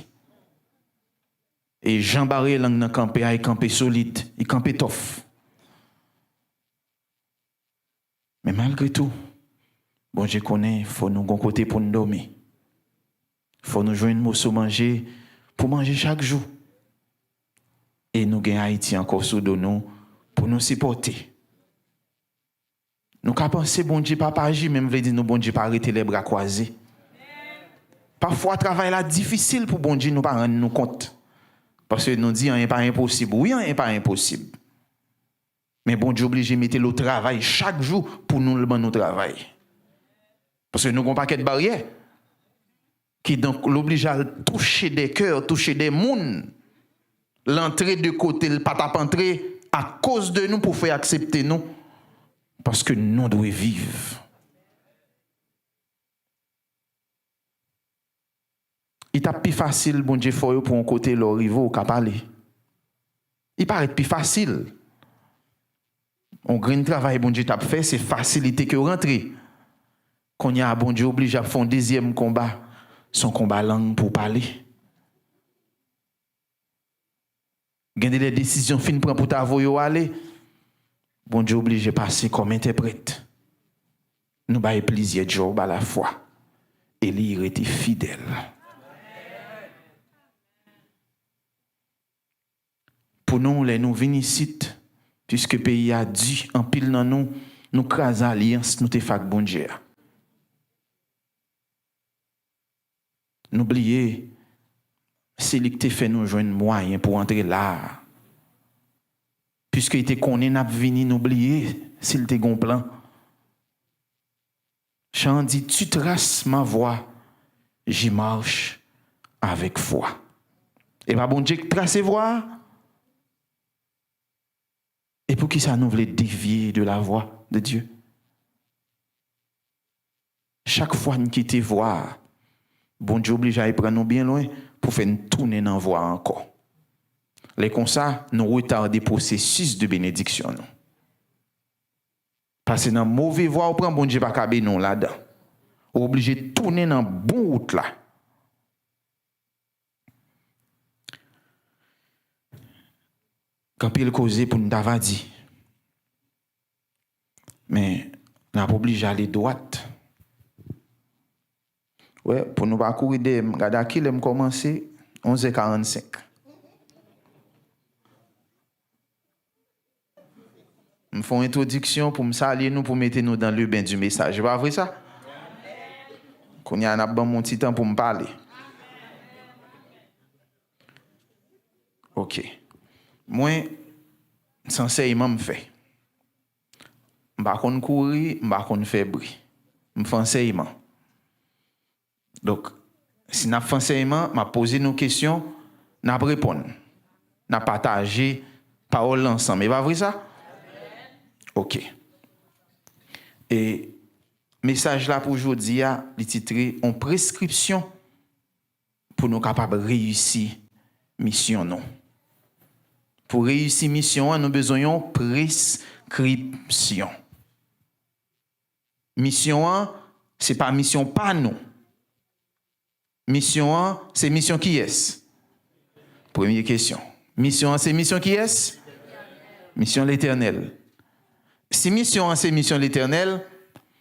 S2: Et Jean barrière langue dans camper, il camper solide, il camper tough. Mais malgré tout, bon, je connais, il faut nous gon côté pour nous dormir. Il faut nous joindre morceau manger pour manger chaque jour. Et nous gagnons Haïti encore sous nous pour nous supporter. Nous avons pensé, bon Dieu, pas agir, même veut dire, nous, bon Dieu, pas arrêter les bras croisés. Parfois, le travail là difficile pour bon Dieu, nous pas rendre nous compte. Parce que nous disons, il n'est pas impossible. Oui, il n'est pas impossible. Mais bon Dieu, obligé de mettre le travail chaque jour pour nous le bon nous travail. Parce que nous avons un paquet de barrières qui donc l'oblige à toucher des cœurs, toucher des mondes. L'entrée de côté, le patap entrer à cause de nous pour faire accepter nous. Parce que nous devons vivre. Il est plus facile, bon Dieu, pour un côté le riveau qu'à parler. Il paraît plus facile. On grand travail, bon Dieu, t'a fait, c'est facilité que rentrer. Quand il y a bon Dieu obligé à faire un deuxième combat, son combat langue pour parler. Gagner des décisions fines pour t'avoir aller. Bon Dieu obligé de passer comme interprète. Nous baillons plaisir de Job à la fois. Et il était fidèle. Pour nous, les nous venons ici, puisque le pays a dû, en pile dans nous craser alliance, nous te fait bon Dieu. N'oubliez, c'est lui qui te fait nous joindre moyen pour entrer là. Puisqu'il était connu, n'a venu n'oublier s'il te gon plan. Chant dit, tu traces ma voie, j'y marche avec foi. Et pas bon Dieu qui trace voie. Et pour qui ça nous voulait dévier de la voie de Dieu? Chaque fois nous quittons voie, bon Dieu oblige à prendre nous bien loin pour faire nous tourner dans la voie encore. Les comme ça, nous retardons le processus de bénédiction. Parce que dans la mauvaise voie, on prend bon Dieu pas caber nous là-dedans. On est obligé de tourner dans la bonne route là. Quand il causé pour nous d'avoir dit. Mais on est obligé d'aller droite. Ouais, pour nous pas courir de regarde à qui l'aime commencer 11h45. Me font une introduction pour me saluer nous pour mettre nous dans le bain du message. C'est pas vrai ça? Qu'on y a un bon petit temps pour me parler. OK. Moi, enseignement me fait. Je ne vais pas courir, je ne vais pas faire bruit. Je fais enseignement. Donc, si je fais enseignement, je pose nos questions, je réponds. Je partage parole ensemble. C'est pas vrai ça? OK. Et message là pour aujourd'hui, il titré en prescription pour nous capables de réussir mission non. Pour réussir mission, nous avons besoin de prescription. Mission, ce n'est pas mission pas nous. Mission, c'est mission qui est? Première question. Mission, c'est mission qui est? Mission l'Éternel. Si mission, c'est mission l'Éternel,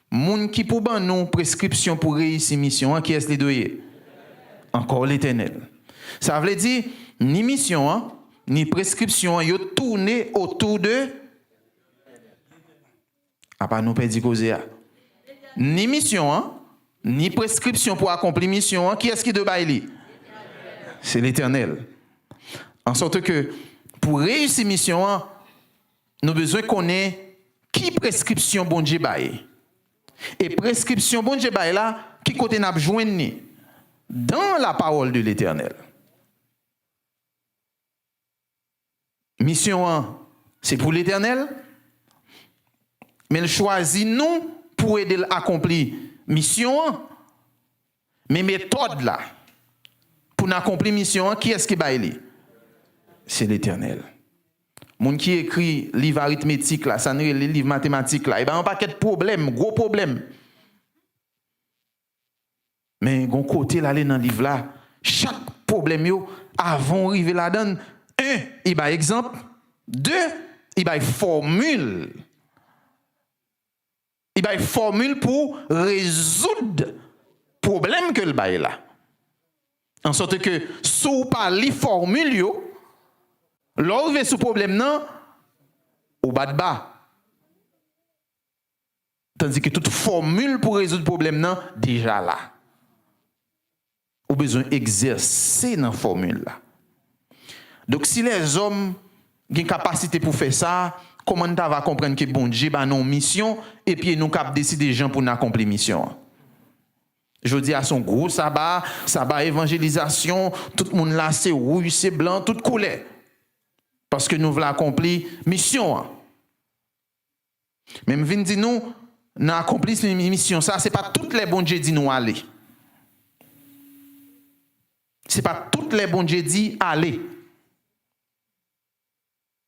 S2: moun qui pour ban nous prescription pour réussir mission, qui est les deux? Encore l'Éternel. Ça veut dire, ni mission, ni prescription, yo tourner autour de à pas nous perdre cause. Ni mission, ni prescription pour accomplir mission, qui est-ce qui de bailler? C'est l'Éternel. En sorte que pour réussir mission, nous avons besoin qu'on ait qui prescription bon Dieu baille. Et prescription bon Dieu baille là, qui côté n'a joindre dans la parole de l'Éternel. Mission 1, c'est pour l'Éternel. Mais il choisit nous pour aider à accomplir mission 1. Mais méthode là, pour accomplir mission 1, qui est-ce qui baille? C'est l'Éternel. Moun qui écrit livre arithmétique là, ça les livres mathématiques là, et ben un paquet de problèmes, gros problèmes. Mais gon côté là dans livre là, chaque problème yo avant arriver là-dedans, un, il va exemple, deux, il va formule. Il va formule pour résoudre problème que le bail là. En sorte que sous pas les formules yo, l'arrivé sous problème non, au bas de bas. Tandis que toute formule pour résoudre problème non déjà là. Ou besoin exercer dans formule là. Donc si les hommes ont une capacité pour faire ça, comment tu vas comprendre que bon Dieu a une mission et puis nous cap décider gens pour accomplir mission. Je dis à son gros sabbat évangélisation, tout le monde là c'est rouge, c'est blanc, tout couleur. Parce que nous voulons accomplir mission. Même vinn dit nous accomplir cette mission ça, c'est pas toutes les bons Dieu dit nous aller. C'est pas toutes les bons Dieu dit aller.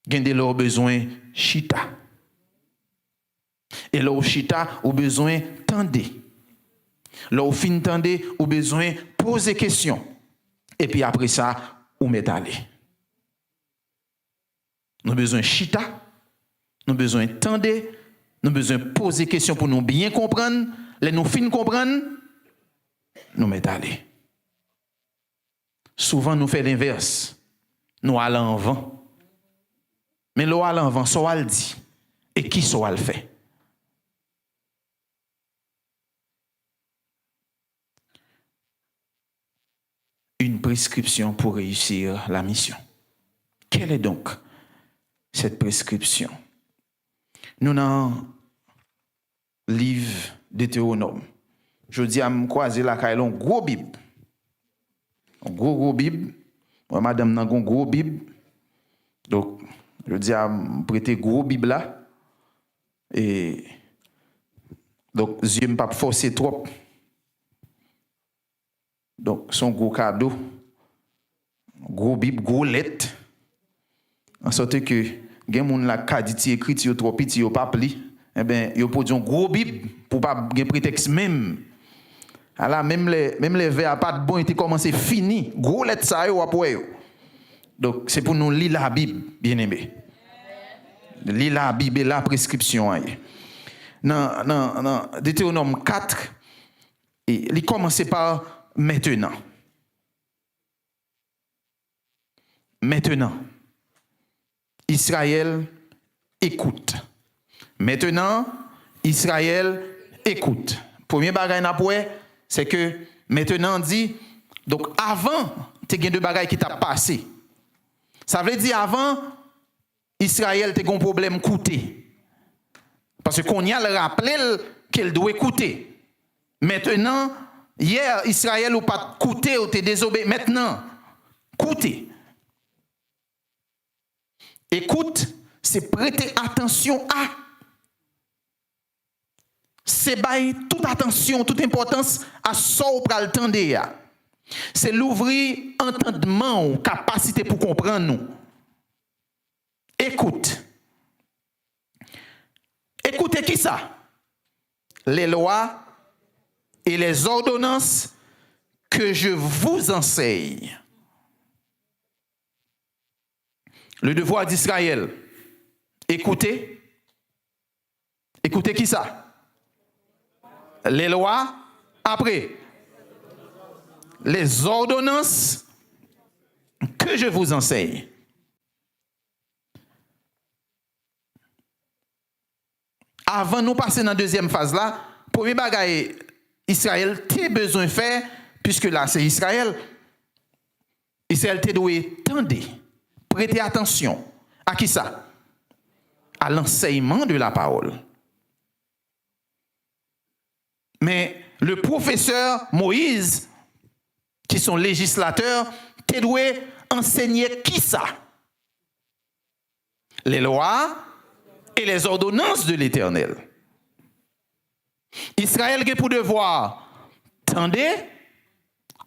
S2: Gen de leur besoin chita. Et leur chita ou besoin tendez. Leur fin tendez ou besoin poser question. Et puis après ça, ou mettre aller. Nous besoin chita, nous besoin tendez, nous besoin poser question pour nous bien comprendre, les nous fin comprendre, nous mettre aller. Souvent nous fait l'inverse. Nous allons en vent. Mais l'eau à l'envant, ça le dit. Et qui ça le fait? Une prescription pour réussir la mission. Quelle est donc cette prescription? Nous dans le livre Deutéronome. Je dis à me croiser la caille, un gros Bible. Un gros Bible. Moi, madame, n'a un gros Bible. Donc, je dis à me prêter gros Bible là. Et donc, je ne vais pas forcer trop. Donc, son gros cadeau, gros Bible, gros lettre. En sorte que, gen moun la kaditi écrit yo trop petit yo pas pli, eh ben yo produit un gros Bible pour pas gen prétexte même. Alors même les vers pas de bon était commencé fini, gros lettre ça yo après yo. Donc c'est pour nous lire la Bible, bien-aimé. Lire la Bible et la prescription. Non, Deutéronome 4, et il commence par maintenant. Maintenant, Israël, écoute. Maintenant, Israël, écoute. Premier bagage après, c'est que maintenant dit, donc avant, tu as deux bagages qui t'a passé. Ça veut dire avant, Israël a un problème coûté. Parce qu'on y a le rappelé qu'elle doit écouter. Maintenant, hier, Israël ou pas coûté ou t'es désobéi. Maintenant, coûter. Écoute, c'est prêter attention à. C'est bailler toute attention, toute importance à ce qu'on prend le temps de. C'est l'ouvrir entendement ou capacité pour comprendre nous. Écoute. Écoutez qui ça? Les lois et les ordonnances que je vous enseigne. Le devoir d'Israël. Écoutez. Écoutez qui ça? Les lois. Après. Les ordonnances que je vous enseigne. Avant nous passer dans la deuxième phase là, premier bagaille Israël a besoin de faire, puisque là c'est Israël. Israël doit tendre, prêter attention. À qui ça? À l'enseignement de la parole. Mais le professeur Moïse, qui sont législateurs, doit enseigner qui ça? Les lois et les ordonnances de l'Éternel. Israël a pour devoir tendre,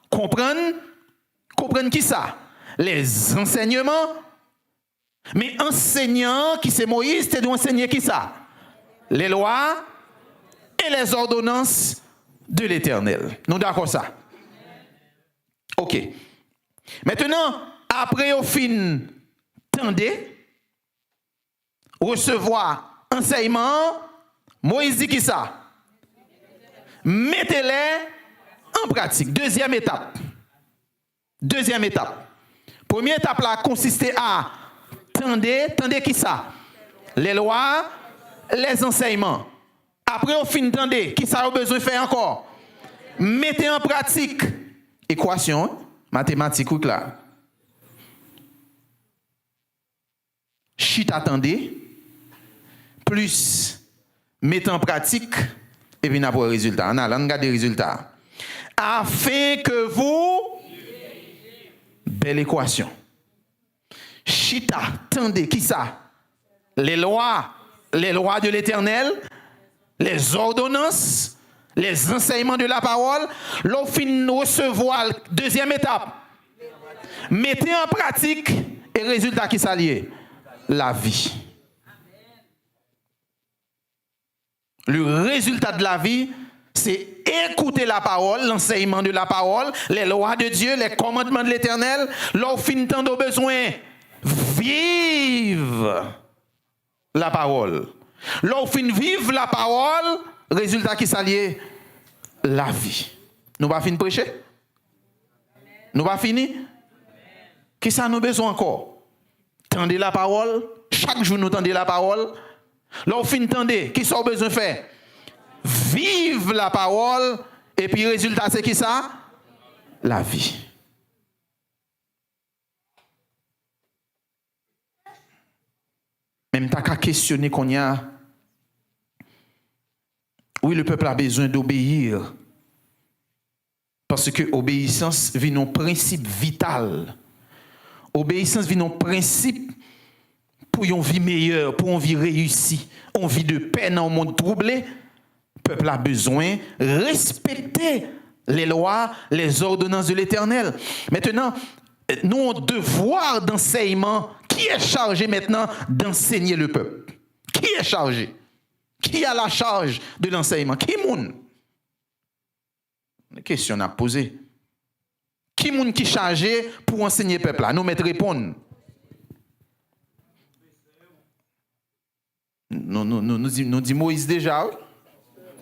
S2: comprendre qui ça? Les enseignements Mais enseignant qui c'est Moïse, tu dois enseigner qui ça? Les lois et les ordonnances de l'Éternel. Nous d'accord ça? OK. Maintenant, après au fin, tendez, recevoir enseignement, Moïse dit qui ça? Mettez-les en pratique. Deuxième étape. Première étape là consistait à tendez qui ça? Les lois, les enseignements. Après au fin tendez, qui ça a besoin de faire encore? Mettez en pratique. Équation, mathématiques ou là. Chit attendez, plus mettez en pratique, et puis on a pour résultat. On regarde les résultats. Afin que vous... Belle équation. Chita, attendez, qui ça? Les lois de l'Éternel, les ordonnances, les enseignements de la parole, l'on finit recevoir, deuxième étape. Mettez en pratique, et résultat qui s'allie? La vie. Le résultat de la vie, c'est écouter la parole, l'enseignement de la parole, les lois de Dieu, les commandements de l'Éternel. L'on finit tant de besoin, vive la parole. L'on finit vivre la parole, résultat qui s'allie? La vie. Nous pas fini prêcher? Nous pas fini? Qui ça nous besoin encore? Tendez la parole. Chaque jour nous tendez la parole. Là, on finit tendez. Qui ça besoin de faire? Vive la parole. Et puis, résultat, c'est qui ça? La vie. Même t'as qu'à questionner qu'on y a. Oui, le peuple a besoin d'obéir. Parce que obéissance vit un principe vital. Obéissance vit un principe pour une vie meilleure, pour une vie réussie, une vie de paix dans un monde troublé. Le peuple a besoin de respecter les lois, les ordonnances de l'Éternel. Maintenant, nous avons un devoir d'enseignement. Qui est chargé maintenant d'enseigner le peuple? Qui est chargé? Qui a la charge de l'enseignement? Qui est une question à poser. Qui est chargé pour enseigner le peuple là? Nous mettons répondre. Nous dit Moïse déjà.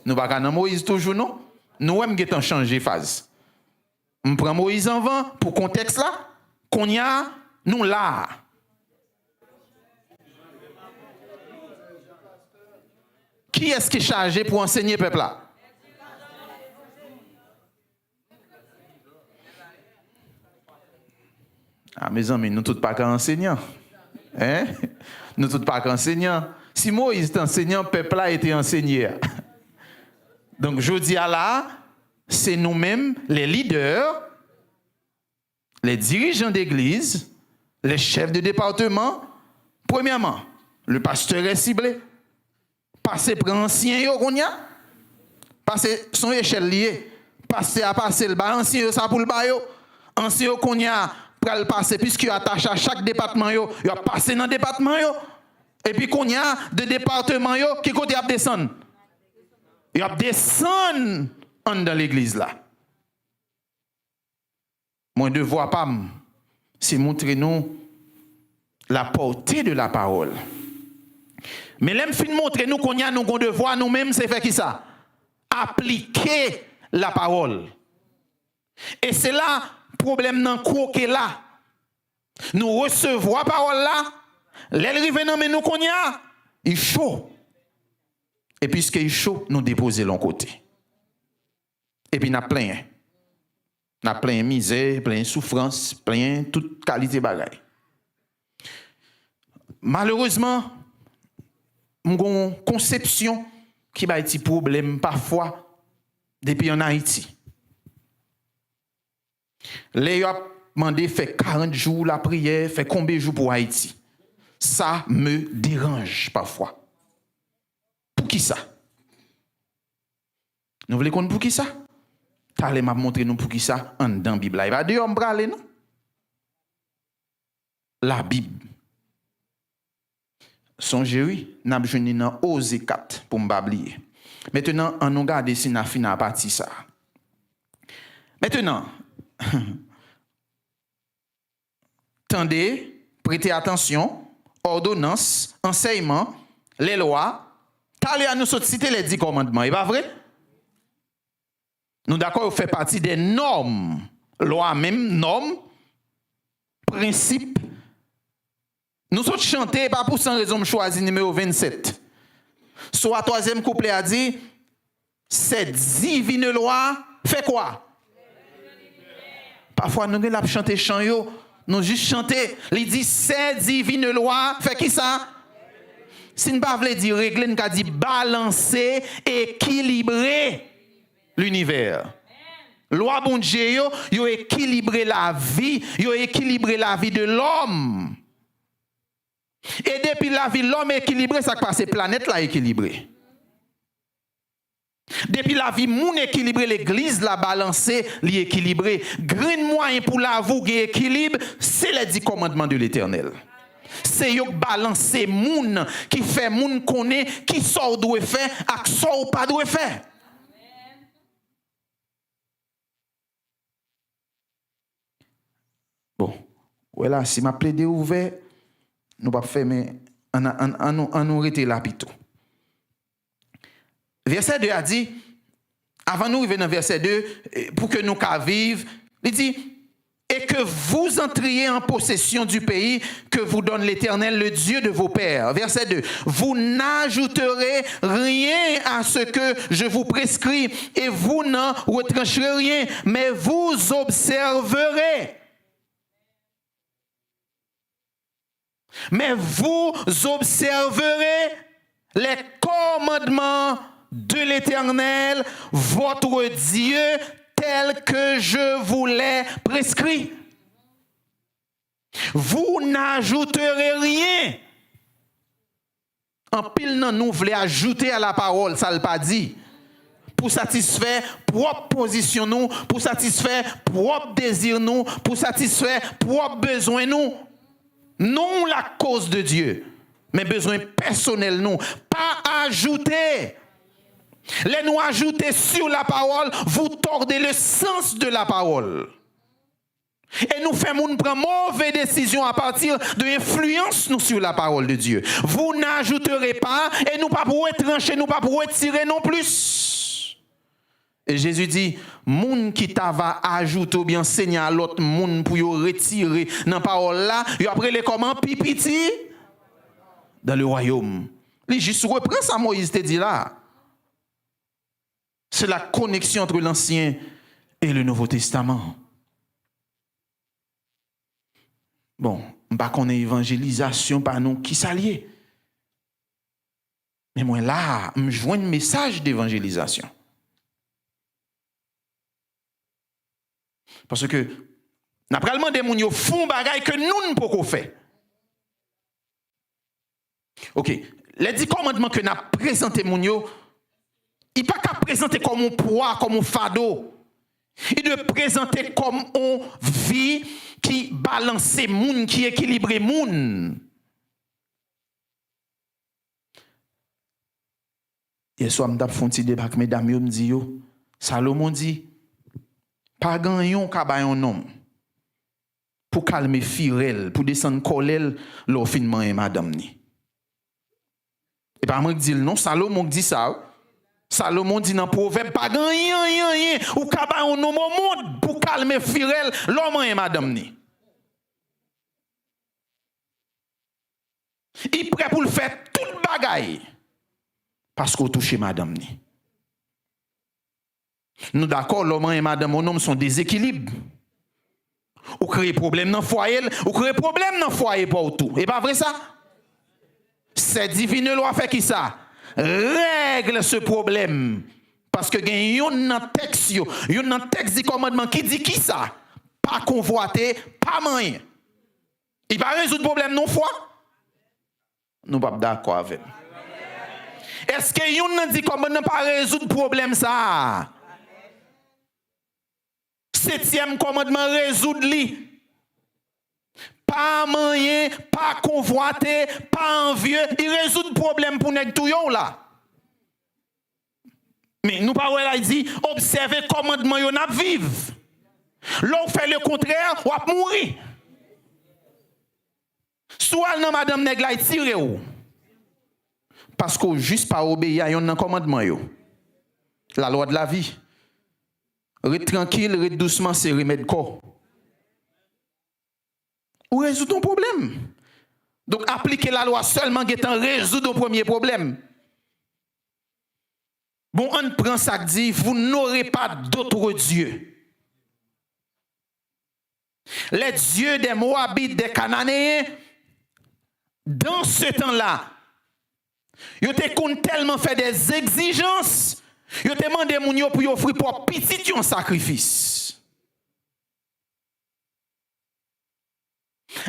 S2: Nous ne sommes pas dans Moïse toujours, non? Nous avons changé de phase. On prend Moïse en vent pour le contexte là. Qu'on y a, nous là. Qui est-ce qui est chargé pour enseigner le peuple là? Ah, mes amis, nous ne sommes pas qu'enseignants. Hein? Nous ne sommes pas qu'enseignants. Si Moïse était enseignant, le peuple a été enseigné. Donc, je dis à là, c'est nous-mêmes, les leaders, les dirigeants d'église, les chefs de département. Premièrement, le pasteur est ciblé. Passer pour ancien, qu'on y a. Passer son échelle liée. Passer à passer le bas, ancien, ça pour le bas. Ancien, qu'on y a. Pour le passer, puisqu'il attache à chaque département, il a passé dans le département. Et puis qu'on y a de départements qui côté à descendre. Il a descendre dans l'église là. Mon devoir pas, c'est montrer nous la portée de la parole. Mais l'aime fin montrer nous qu'on y a nous devoir nous-mêmes, c'est faire qui ça? Appliquer la parole. Et c'est là problème dans quoi que là. Nous recevons la parole là, l'elle dans mais nous qu'on y a, il chaud. Et puisqu'il est chaud, nous déposer l'on côté. Et puis n'a plein misère, plein souffrance, plein toute qualité bagaille. Malheureusement, une conception qui va être problème parfois depuis en Haïti. Les a demandé fait 40 jours la prière, fait combien de jours pour Haïti? Ça me dérange parfois. Pour qui ça? Nous voulons qu'on pour qui ça? T'allez m'a montrer nous pour qui ça en dans Bible. Il va dire on brale non? La Bible. Songez, oui, n'a besoin dans Osée 4 pour m'oublier. Maintenant, on nous garde si n'a fini à partir ça. Maintenant, tendez, prêtez attention, ordonnance, enseignement, les lois, t'allez à nous citer les 10 commandements, est pas vrai? Nous d'accord, vous fait partie des normes, lois même, normes, principes. Nous sommes chantés, pas pour sans raison, choisi numéro 27. Soit troisième couplet a dit, cette divine loi fait quoi? Parfois, nous avons chanté chant, nous juste chanter. Il dit, cette divine loi fait qui ça? Si nous ne voulons pas dire régler, nous avons dit balancer, équilibrer l'univers. Loi bon Dieu, yo équilibré la vie, yo équilibré la vie de l'homme. Et depuis la vie, l'homme équilibré, ça passe, planète là équilibrée. Depuis la vie, moun équilibré, l'église la balancée, l'équilibré. Grand moyen pour la vous équilibre, c'est les 10 commandements de l'Éternel. C'est yo balancer moun qui fait moun connaît qui sort doit faire, ak sort pas doit faire. Bon, voilà, si ma plaide ouvert, nous pas faire mais on nous arrêter là plutôt. Verset 2 a dit, avant nous arriver dans verset 2, pour que nous vivons, il dit, et que vous entriez en possession du pays que vous donne l'Éternel, le Dieu de vos pères. Verset 2, vous n'ajouterez rien à ce que je vous prescris, et vous n'en retrancherez rien, mais vous observerez. Mais vous observerez les commandements de l'Éternel, votre Dieu, tel que je vous l'ai prescrit. Vous n'ajouterez rien. En pile, nous voulons ajouter à la parole, ça ne l'a pas dit. Pour satisfaire propre position nous, pour satisfaire propre désir nous, pour satisfaire propre besoin nous. Non la cause de Dieu, mais besoin personnel nous. Pas ajouter. Les nous ajouter sur la parole, vous tordez le sens de la parole. Et nous faisons prendre mauvaise décision à partir de l'influence nous sur la parole de Dieu. Vous n'ajouterez pas et nous pas pour trancher, nous pas pour retirer non plus. Et Jésus dit, moun qui t'a va ajouter ou bien enseigner à l'autre moun pour yo retirer dans parole là, yo après les comment pipiti dans le royaume. Il juste reprend ça Moïse te dit là. C'est la connexion entre l'Ancien et le Nouveau Testament. Bon, pas qu'on ait évangélisation par nous qui s'allier. Mais moi là, je joins un message d'évangélisation. Parce que naturellement des gens font bagaille que nous ne pouvons pas faire. OK, les 10 commandements que nous avons présentés moun yo, il pas qu'à présenter comme un poids, comme un fardeau. Il doit présenter comme une vie qui balance moun, qui équilibre moun. Hier soir, je fait un petit débat avec mesdames, je me dis, Salomon dit, pas gagnon kabayon nom pour calmer firel, pour descendre kolel, l'on finement et madame ni. Et pas moi qui dis non, Salomon dit ça. Salomon dit dans proverbe pas rien ou kabayon nom au monde pour calmer firel, l'homme et madame ni. Il prêt pour le faire toute bagaille parce qu'on touche madame ni. Nous d'accord, l'homme et madame mon homme sont déséquilibres. Ou créer problème dans le foyer, ou créer problème dans le foyer pour tout. Et pas vrai ça? Cette divine loi fait qui ça? Règle ce problème. Parce que il y a un texte, il y a un texte du commandement qui dit qui ça? Pas convoiter, pas moyen. Il va résoudre le problème non foi? Nous pas d'accord avec. Est-ce que y a un dit commandement pas résoudre le problème ça? 7e commandement résoudre li. pas moyen, pas convoité, pas envieux, il résout le problème pour nous tout yon là. Mais nous pas là il dit observez commandement yon ap vivre. L'on fait le contraire, ou ap mourir. Soit nan madame nèg la tire ou. Parce que juste pas obéir à yon commandement yo. La loi de la vie. Reste tranquille, reste doucement, c'est remède corps. Ou résout ton problème. Donc appliquer la loi seulement étant résoudre ton premier problème. Bon, on prend ça qui dit, vous n'aurez pas d'autres dieux. Les dieux des Moabites, des Cananéens, dans ce temps-là, ils ont tellement fait des exigences, ils ont demandé à moun pour offrir pour petit un sacrifice.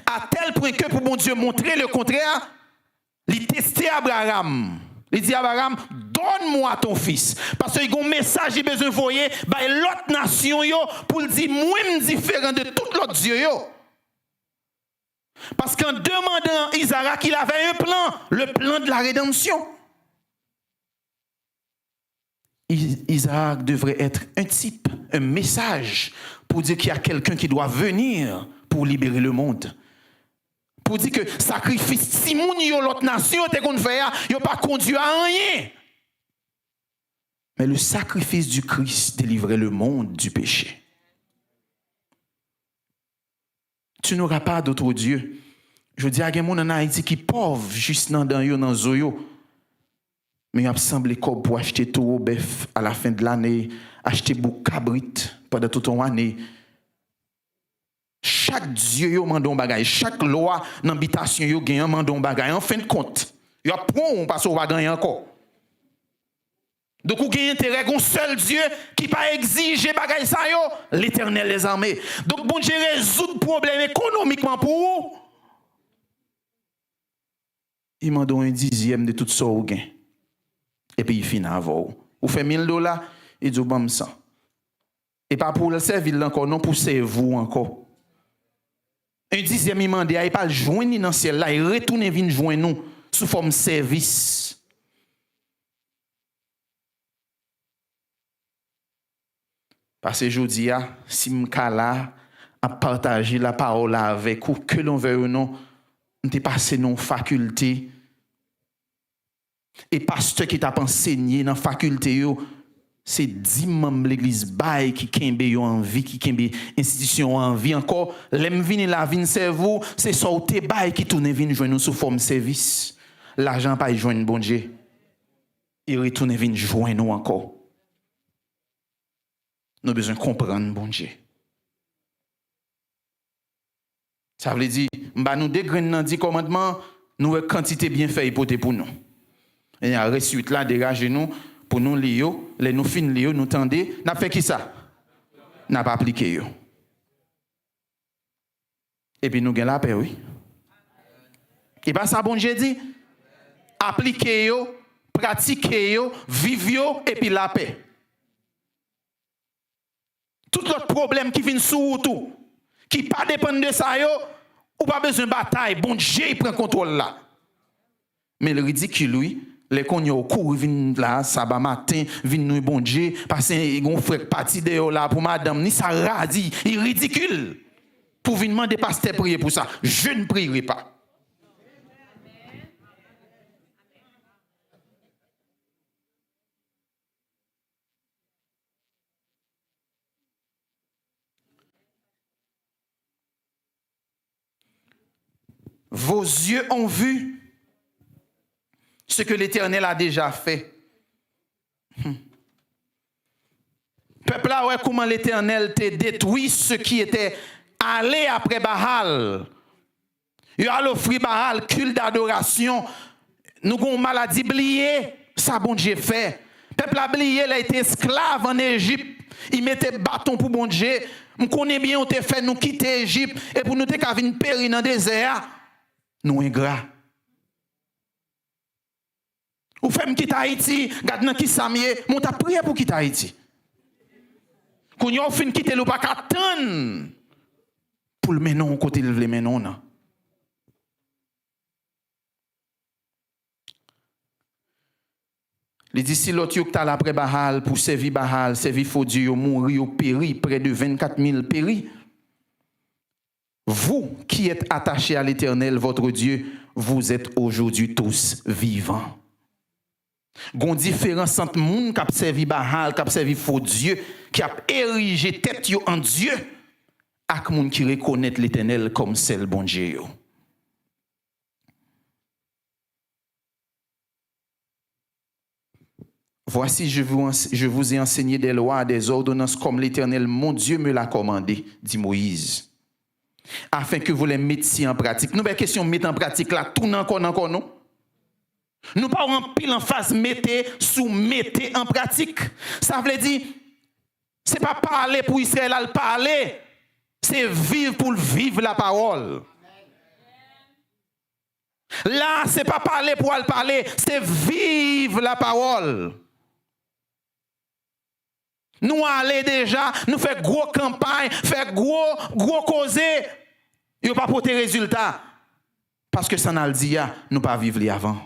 S2: À tel point que pour mon Dieu montrer le contraire, il testait Abraham. Il dit à Abraham, donne-moi ton fils. Parce qu'il y a un message qu'il a besoin de voyer par l'autre nation pour dire, moi, je suis différent de tout l'autre Dieu. Parce qu'en demandant à Isaac, il avait un plan, le plan de la rédemption. Isaac devrait être un type, un message pour dire qu'il y a quelqu'un qui doit venir pour libérer le monde. Pour dire que sacrifice, si moun yo l'autre nation te kon fè, yo pas conduit à rien. Mais le sacrifice du Christ délivrait le monde du péché. Tu n'auras pas d'autre Dieu. Je dis à gen moun en Haïti qui pauvre juste dans yo dans zoyo. Mais il a semblé comme pour acheter tout au bœuf à la fin de l'année, acheter beaucoup cabrit pendant toute une année. Chaque Dieu yo mandon bagay, chaque loi dans l'habitation yo gen mandon bagay. En fin de compte, yo prend parce qu'on va gagner encore. Donc ou gen intérêt gon seul Dieu qui pas exiger bagay ça yo, l'Éternel les armées. Donc bon Dieu résout problème économiquement pour vous. Il mandon 1/10 de tout ça ou gain. Et puis il finit avant. Ou fait $1000, il dit bam ça. Et pas pour le servir encore, non pour servir encore. 1/10 il mande, il pas joindre dans ciel là, il retourne vinn joindre nous sous forme service. Parce que je dis si m'kala a partager la parole avec vous que l'on veut ou non, on t'est passé non faculté. Et pasteur qui t'a enseigné dans faculté yo, c'est 10 membres de l'église bail qui kembe yo en vie, qui kembe institution en vie encore, l'aime vini la vin servou, c'est sorté bail qui tourne vin joindre nous sous forme service. L'argent pas joindre bon Dieu. Il retourne vin joindre nous encore. Nous besoin comprendre bon Dieu. Ça veut dire m'ba nous dégraine dans 10 commandements, nous quantité bien fait pour nous. Et a reçu là dégager nous pour nous lire, les nous fin lire, nous tendez, n'a fait qui ça? N'a pas appliqué yo. Et puis nous gagne la paix oui. Et pas ça bon Dieu dit appliquer yo, pratiquer yo, vivre yo et puis la paix. Tout l'autre problème qui vient sous tout, qui pas dépend de ça yo, ou pas besoin de bataille, bon Dieu il prend contrôle là. Mais le ridicule oui, les qu'on yo couru vinn là sabbat matin vinn nous bon Dieu parce que gon frère parti de là pour madame ni ça radis il ridicule pour venir demander pasteur prier pour ça je ne prierai pas. Vos yeux ont vu ce que l'Éternel a déjà fait. Peuple là, ouais, comment l'Éternel t'a détruit ce qui était allé après Baal. Il a offert Baal culte d'adoration. Nous avons une maladie bliée. Ça, bon Dieu fait. Peuple a blié, il a été esclave en Égypte. Il mettait bâton pour bon Dieu. On connaît bien, on t'a fait nous quitter l'Égypte. Et pour nous, t'es qu'à venir périr dans le désert. Nous ingrats. Ou femme quitte Haïti, gade qui samye, mon ta prié pour quitter Haïti. Quand yon fin quitter le pas attendre pour le menon côté le menon nan. Il dit si l'autre qui là après Bahal pour servir Bahal, servir faux Dieu, mourir, péri, près de 24 000 péri. Vous qui êtes attachés à l'Éternel, votre Dieu, vous êtes aujourd'hui tous vivants. Gon différence entre moun qui a servi Bahal, qui a servi faux Dieu, qui a érigé tête yo en Dieu, ak moun qui reconnaît l'Éternel comme seul bon Dieu. Voici, je vous ai enseigné des lois, des ordonnances comme l'Éternel, mon Dieu, me l'a commandé, dit Moïse, afin que vous les mettiez en pratique. Nous, question mettre en pratique là, tout encore, non? Nous pas en pile en face, mettez en pratique. Ça veut dire, c'est pas parler pour Israël à le parler, c'est vivre pour vivre la parole. Là, c'est pas parler pour le parler, c'est vivre la parole. Nous allons déjà, nous faisons gros campagne, faire gros causer, il n'y a pas porté résultat. Parce que ça n'a le dit, nous pas vivre les avant.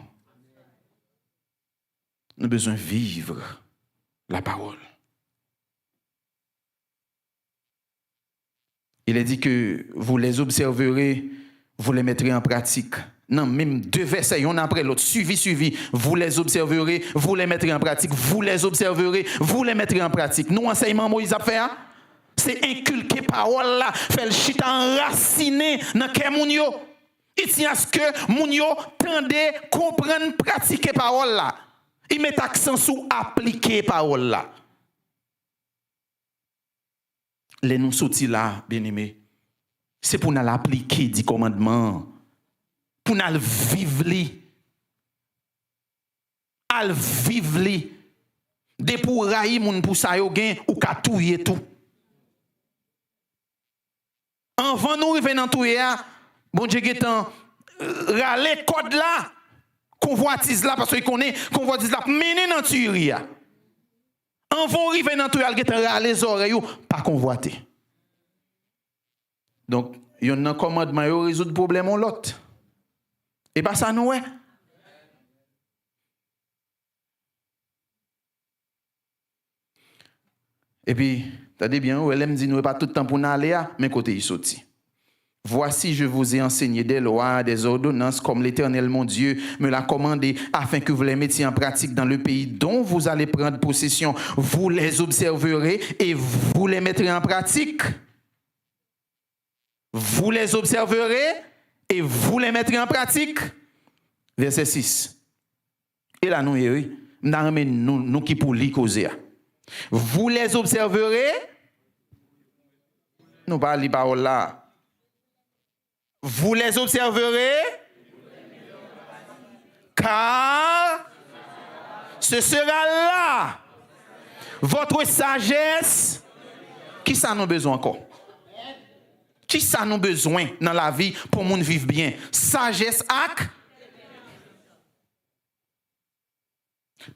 S2: Nous avons besoin de vivre la parole. Il est dit que vous les observerez, vous les mettrez en pratique. Non, même 2 versets, un après l'autre, suivi. Vous les observerez, vous les mettrez en pratique. Vous les observerez, vous les mettrez en pratique. Nous, enseignement Moïse a fait, c'est inculquer parole là, faire le chita enraciné dans le moun yo. Il tient à ce que moun yo tende, comprendre, pratiquer parole là. Il met accent sur appliquer parole là. Les nous sortis là, bien-aimés, c'est pour nous l'appliquer du commandement. Pour nous vivre li. Al vivre li. De pour raï moun pour ça yo gen ou ka touyer tout. Avant nous rive dans touyer, bon Dieu getan rale code là, convoitise là parce qu'il connaît convoitise là mené dans tuerie. Avant rive dans touyer, getan rale les oreilles pas convoiter. Donc, yon nan commandement yo résoudre problème on l'autre. Et pas ça nous est. Et puis, t'as bien, ou elle me dit nous pas tout le temps pour nous aller, mais côté il sorti. Voici, je vous ai enseigné des lois, des ordonnances, comme l'Éternel mon Dieu me l'a commandé, afin que vous les mettiez en pratique dans le pays dont vous allez prendre possession. Vous les observerez et vous les mettrez en pratique. Vous les observerez et vous les mettrez en pratique. Verset 6. Et là, nous qui pour lui causer. Vous les observerez. Nous parlons de parole là. Vous les observerez. Car ce sera là votre sagesse. Qui ça nous besoin encore? Qui ça nous besoin dans la vie pour moun vivre bien? Sagesse ak.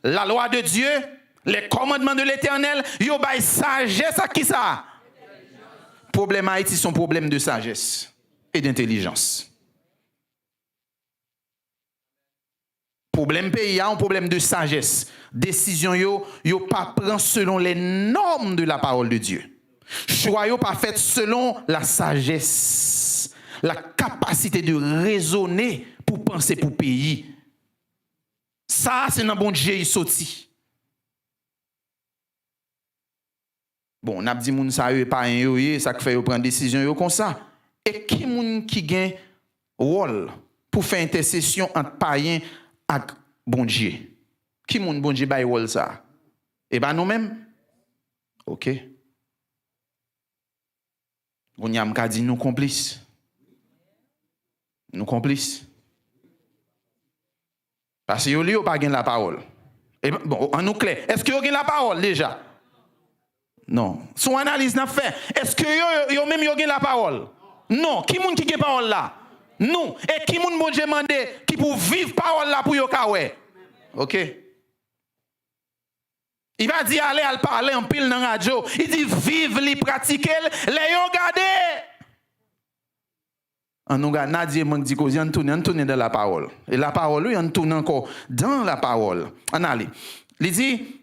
S2: La loi de Dieu, les commandements de l'Éternel, yo bay sagesse à qui ça? Problème Haïti sont problème de sagesse et d'intelligence. Problème pays a un problème de sagesse. Décision yo pas prend selon les normes de la parole de Dieu. Choix yo pas fait selon la sagesse, la capacité de raisonner pour penser pour pays. Ça c'est dans bon Dieu il sorti. Bon, on a dit moun sa yo pas un yo, ça fait yo prendre décision yo comme ça. Et qui moun qui gagne rôle pour faire intercession entre païens et bon Dieu? Qui moun bon Dieu bay rôle ça? Et ben nous-mêmes. OK. On y a m'ka dit nous complices. Nous complices. Parce que yo pas gagne la parole. Et bon, en nous clair, est-ce que yo gagne la parole déjà? Non. Son analyse n'a fait. Est-ce que yo même yo gagne la parole? Non. Qui moun qui gagne parole là? Non. Et qui moun bon Dieu mandé qui pour vivre parole là pour yo kawe? OK. Il va dire aller à parler en pile dans la radio. Il dit vive li pratiquer les yo garder. En nous regarde Nadia manque dit qu'on tourne dans la parole. Et la parole lui on tourne encore dans la parole. On allez. Il dit,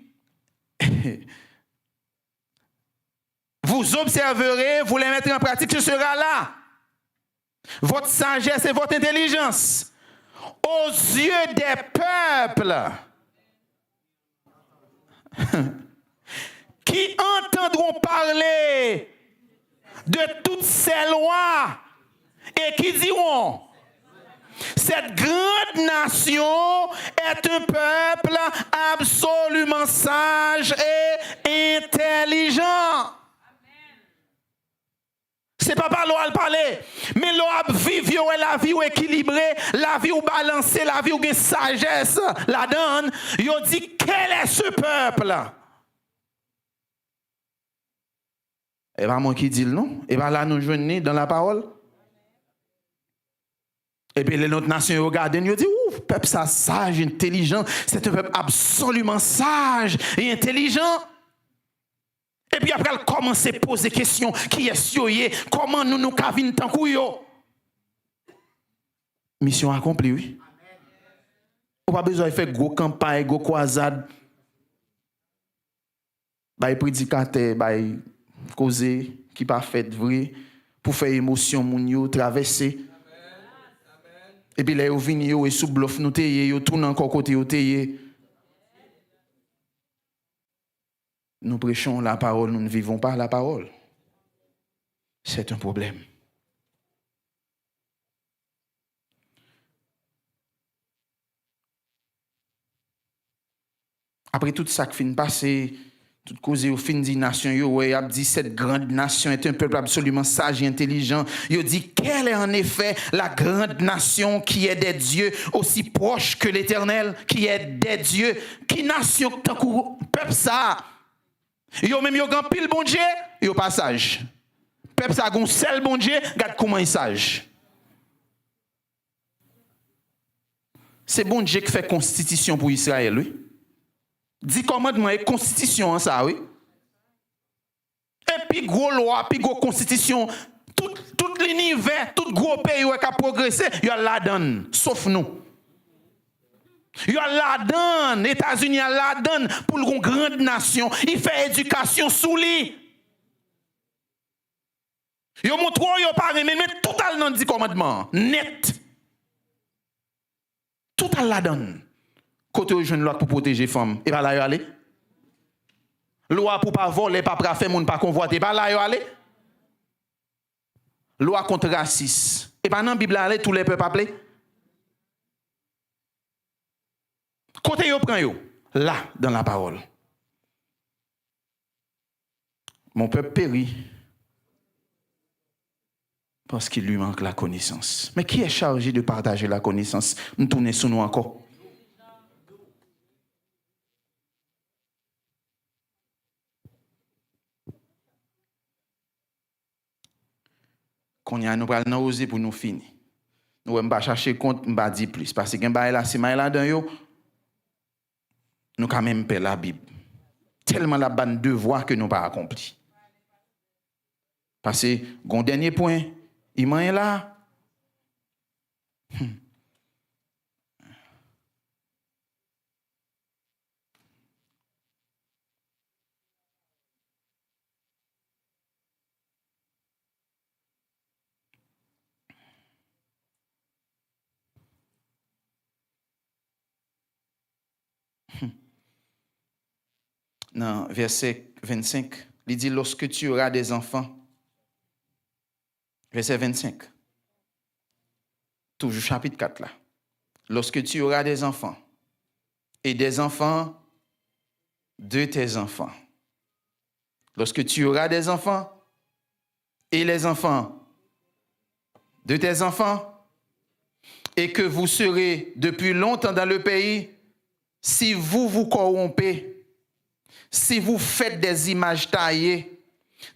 S2: vous observerez, vous les mettrez en pratique, ce sera là. Votre sagesse et votre intelligence aux yeux des peuples qui entendront parler de toutes ces lois et qui diront, cette grande nation est un peuple absolument sage et intelligent. Ce n'est pas par l'eau à parler, mais l'eau à vivre, la vie équilibrée, la vie balancée, la vie où il y a sagesse, la donne. Il dit, quel est ce peuple? Et bien, moi qui dis le nom, et bien là, nous joignons dans la parole. Et puis, les autres nations regardent, ils disent, ouf, peuple ça sage, intelligent, c'est un peuple absolument sage et intelligent. Et puis après, elle commence à poser des questions. Qui est ce? Comment nous cavons tant que yo? Mission accomplie, oui. On n'a pas besoin de faire gros campagne, gros croisade. Les prédicateurs, les causer qui pas fait vrai, pour faire émotion, moun yo, traverser. Et puis là, ils viennent et sous bluff, nous téye, ils tournent encore côté, ils téye. Nous prêchons la parole, nous ne vivons pas la parole. C'est un problème. Après tout ça qui finit de passer, toute cause au fin de nation, il a dit cette grande nation est un peuple absolument sage et intelligent. Il dit quelle est en effet la grande nation qui est des dieux aussi proche que l'Éternel, qui est des dieux, qui nation tant que peuple ça. Yo même yo grand pile bon Dieu, yo pas sage. Peuple ça gon seul bon Dieu, regarde comment il sage. C'est bon Dieu qui fait constitution pour Israël, oui. Dit commandement et constitution ça, oui. Et puis gros loi, puis gros constitution, tout l'univers, tout gros pays qui a progressé, il y a la donne, sauf nous. Il y a la donne, États-Unis a la donne pour une grande nation. Il fait éducation sous lui. Il montre qu'il pas mais tout à l'an dit commandement, net. Tout à la donne. Côté où jeune loi pour protéger les femmes, et pas là y aller. Loi pour pas voler, pas pour faire monde pas convoiter, pas là y aller. Loi contre racisme. Et pas dans la Bible aller tous les peuples appelés. Côté yo prend yo, là, dans la parole. Mon peuple périt parce qu'il lui manque la connaissance. Mais qui est chargé de partager la connaissance? Nous tournons sur nous encore. Qu'on y a nous pral oser pour nous finir. Nous on va chercher compte, on va dire plus parce que gen ba là si ma là dans yo. Nous quand même paie la Bible. Tellement la bonne devoir que nous pas accompli. Parce que gon dernier point, il m'en est là. Non, verset 25, il dit lorsque tu auras des enfants. Verset 25. Toujours chapitre 4 là. Lorsque tu auras des enfants et des enfants de tes enfants. Lorsque tu auras des enfants et les enfants de tes enfants et que vous serez depuis longtemps dans le pays, si vous vous corrompez, si vous faites des images taillées,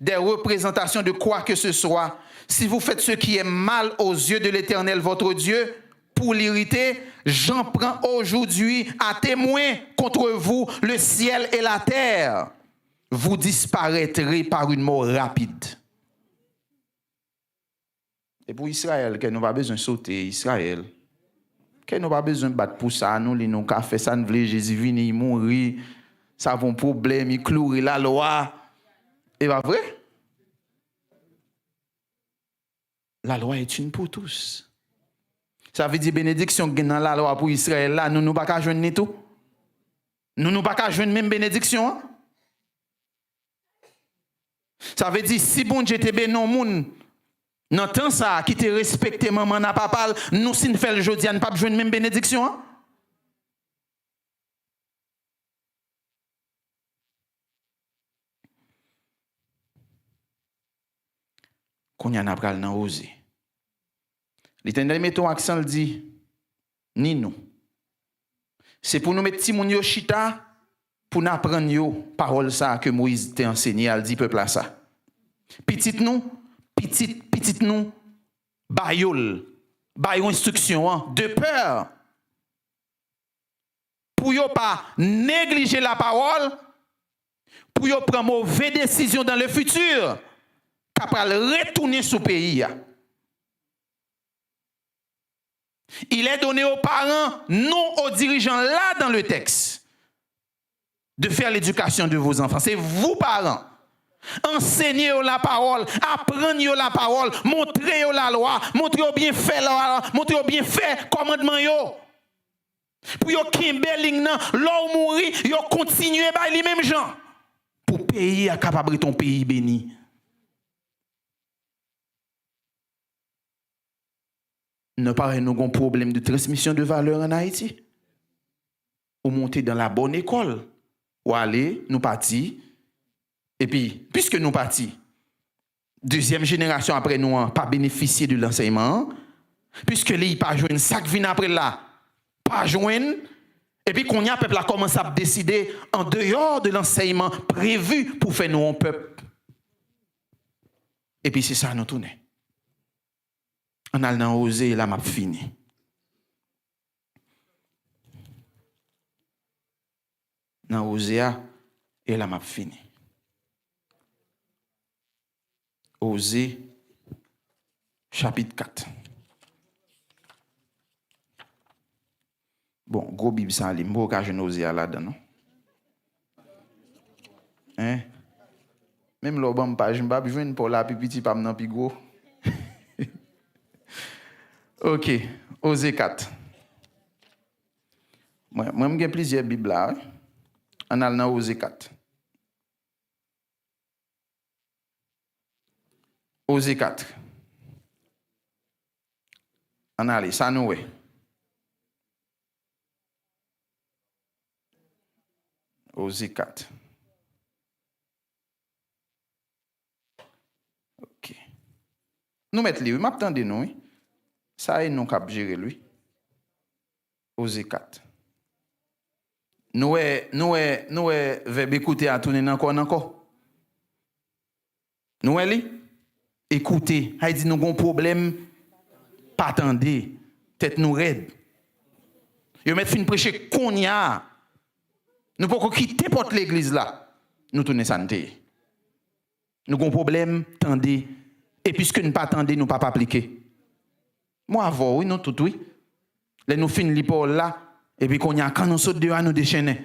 S2: des représentations de quoi que ce soit, si vous faites ce qui est mal aux yeux de l'Éternel, votre Dieu, pour l'irriter, j'en prends aujourd'hui à témoin contre vous le ciel et la terre. Vous disparaîtrez par une mort rapide. Et pour Israël, qui n'a pas besoin de sauter, Israël, Que nous pas besoin de battre pour ça, nous li nous ka fait ça nous voulons Jésus venir il mourir, ça avons problème, il clouer la loi. Et pas vrai? La loi est une pour tous. Ça veut dire bénédiction dans la loi pour Israël là, nous pas qu'à joindre tout. Nous pas qu'à joindre même bénédiction. Hein? Ça veut dire si bon Dieu te béni non moun dans temps ça qui te respecté maman n'a papa, nous si nous fait le jodi, nous pas joindre même bénédiction. Hein? Qu'on y en a pral nan osé. L'Éternel met ton accent le dit ni nous. C'est pour nous mettre ti moun yo chita pour nous apprendre yo parole ça que Moïse t'a enseigné al dit peuple ça. Petite nous bayol instruction hein, de peur pour yo pas négliger la parole pour yo prendre mauvaise décision dans le futur. Capable retourner sous pays. Il est donné aux parents, non aux dirigeants là dans le texte, de faire l'éducation de vos enfants. C'est vous parents. Enseignez la parole, apprenez la parole, montrez la loi, montrez bien fait la loi, montrez bien fait commandement yo. Pour yo kimbeling nan, l'on mourir, yo continuer par les mêmes gens. Pour pays à capable ton pays béni. Ne paraît nous un problème de transmission de valeurs en Haïti. Ou monter dans la bonne école. Ou aller, nous partis. Et puis, puisque nous partis, deuxième génération après nous n'ont pas bénéficié de l'enseignement. Puisque les pas joindre sac vin après là, pas joindre. Et puis qu'on y a peuple a commencé à décider en dehors de l'enseignement prévu pour faire nous un peuple. Et puis c'est ça nous tourner. On a osé la map fini. Nan osé et la map fini. Osé chapitre 4. Bon, gros Bible ça li, m'po ka jeune osé là-dedans non. Hein? Même l'obam page m'pa besoin pour la petit pa m'nan pi gros. OK, Osée 4. Moi j'ai plusieurs Bibles là. On a dans Osée 4. Osée 4. On a ça nous ouais. Osée 4. OK. Nous mettons lui, m'attendez nous. Oui? Ça est non cap gérer lui. Osée 4. Nous verbe écouter à tourner encore. Nous li écouter, il dit nous avons un problème pas attendre, tête nous raide. Yo met fin prêcher qu'on y a. Nous pouvons quitter porte l'église là. Nous tourner santé. Nous avons un problème, tendez et puisque nous pas attendre, nous pas appliquer. Moi, avant, oui, nous tout, oui. Là, nous finissons l'épaule là, et puis qu'on y a quand nous sautons dehors, nous déchaîner.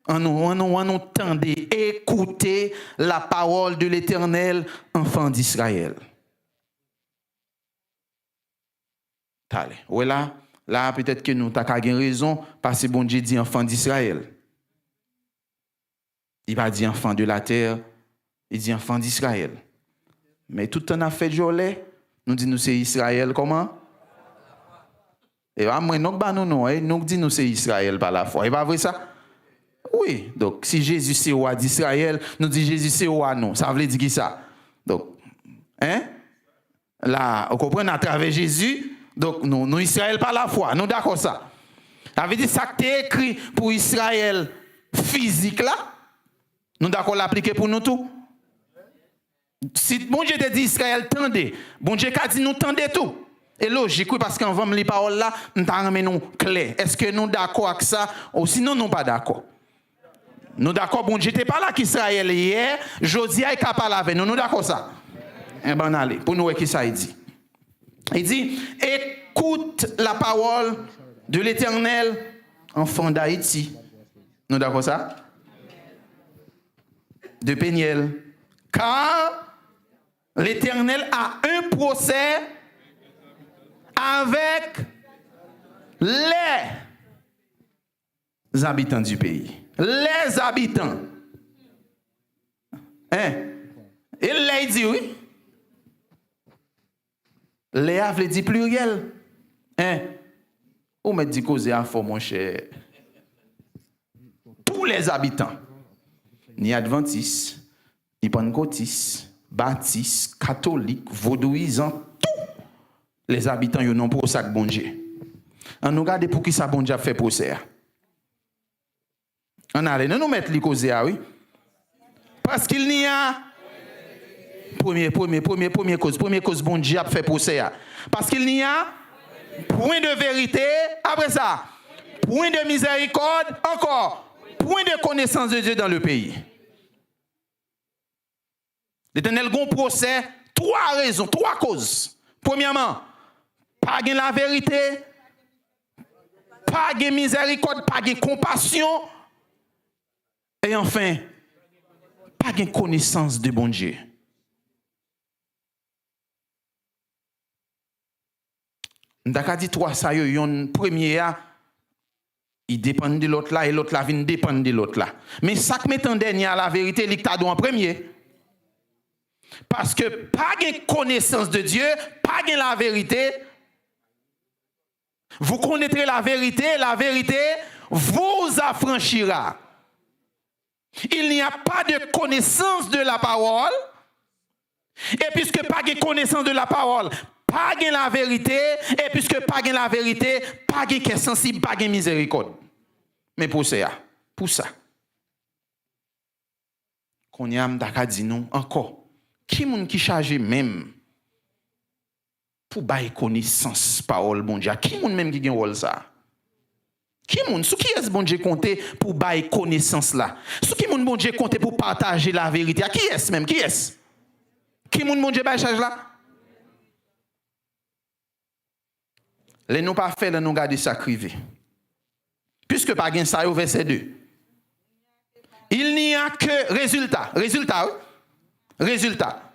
S2: On nous tendez, écoutez la parole de l'Éternel, enfant d'Israël. Allez, ouais là peut-être que nous avons raison, parce que bon Dieu dit enfant d'Israël. Il va dire enfant de la terre, il dit enfant d'Israël. Mais tout le temps a fait jolet, nous dit nous c'est Israël comment? Et moi nous dit nous c'est Israël par la foi. Et pas vrai ça? Oui, donc si Jésus c'est roi d'Israël, nous dit Jésus c'est roi non, ça veut dire qui ça? Donc là, on comprend à travers Jésus, donc nous Israël par la foi, nous d'accord ça. Ça veut dire ça que t'es écrit pour Israël physique là, nous d'accord l'appliquer pour nous tout. Si bon Dieu te dit Israël tendez, bon Dieu a dit nous tendez tout. Et logique, parce qu'en vend les paroles là, nous t'en nous clair. Est-ce que nous d'accord avec ça ou sinon nous pas d'accord? Nous d'accord, bon Dieu t'es pas là qu'Israël hier, Josia est capable avec nous, nous d'accord ça? Eh ben allez, pour nous qui ça il dit. Il dit écoute la parole de l'Éternel, enfant d'Haïti. Nous d'accord ça? De Péniel. Car l'Éternel a un procès avec les habitants du pays. Les habitants. Hein? Et les dit oui. Les a dit pluriel. Hein? Ou me dit causer à fond, mon cher. Tous les habitants, ni adventistes, ni pentecôtistes, baptistes, catholiques, vaudouisants, tous les habitants, ils n'ont pas ça que bon Dieu. On nous regarde pour qui ça bon Dieu a fait procès. On allait nous mettre les causes, oui. Parce qu'il n'y a première cause bon Dieu a fait procès. Parce qu'il n'y a point de vérité, après ça, point de miséricorde, encore, point de connaissance de Dieu dans le pays. L'Éternel a un procès, 3 raisons, 3 causes. Premièrement, pas de la vérité, pas de miséricorde, pas de compassion, et enfin, pas de connaissance de bon Dieu. D'accord, dit 3 ça, yon premier, il dépend de l'autre là, et l'autre là vient dépendre de l'autre là. Mais ça qui met en dernier à la vérité, il t'a en premier. Parce que pas de connaissance de Dieu, pas de la vérité. Vous connaîtrez la vérité vous affranchira. Il n'y a pas de connaissance de la parole. Et puisque pas de connaissance de la parole, pas de la vérité. Et puisque pas de la vérité, pas de qui est sensible, pas de miséricorde. Mais pour ça, qu'on y a m'daka dit non encore. Qui moun qui charge même pour bailler connaissance parole bon Dieu? Qui moun même qui gen rôle ça? Qui moun sou qui est bon Dieu compter pour bailler connaissance là? Sou qui moun bon Dieu compter pour partager la vérité? Qui est même? Qui est? Qui moun bon Dieu bailler charge là? Les nous pas fait nous garder ça crivé. Puisque pas gen ça au verset 2. Il n'y a que résultat, oui. Résultat.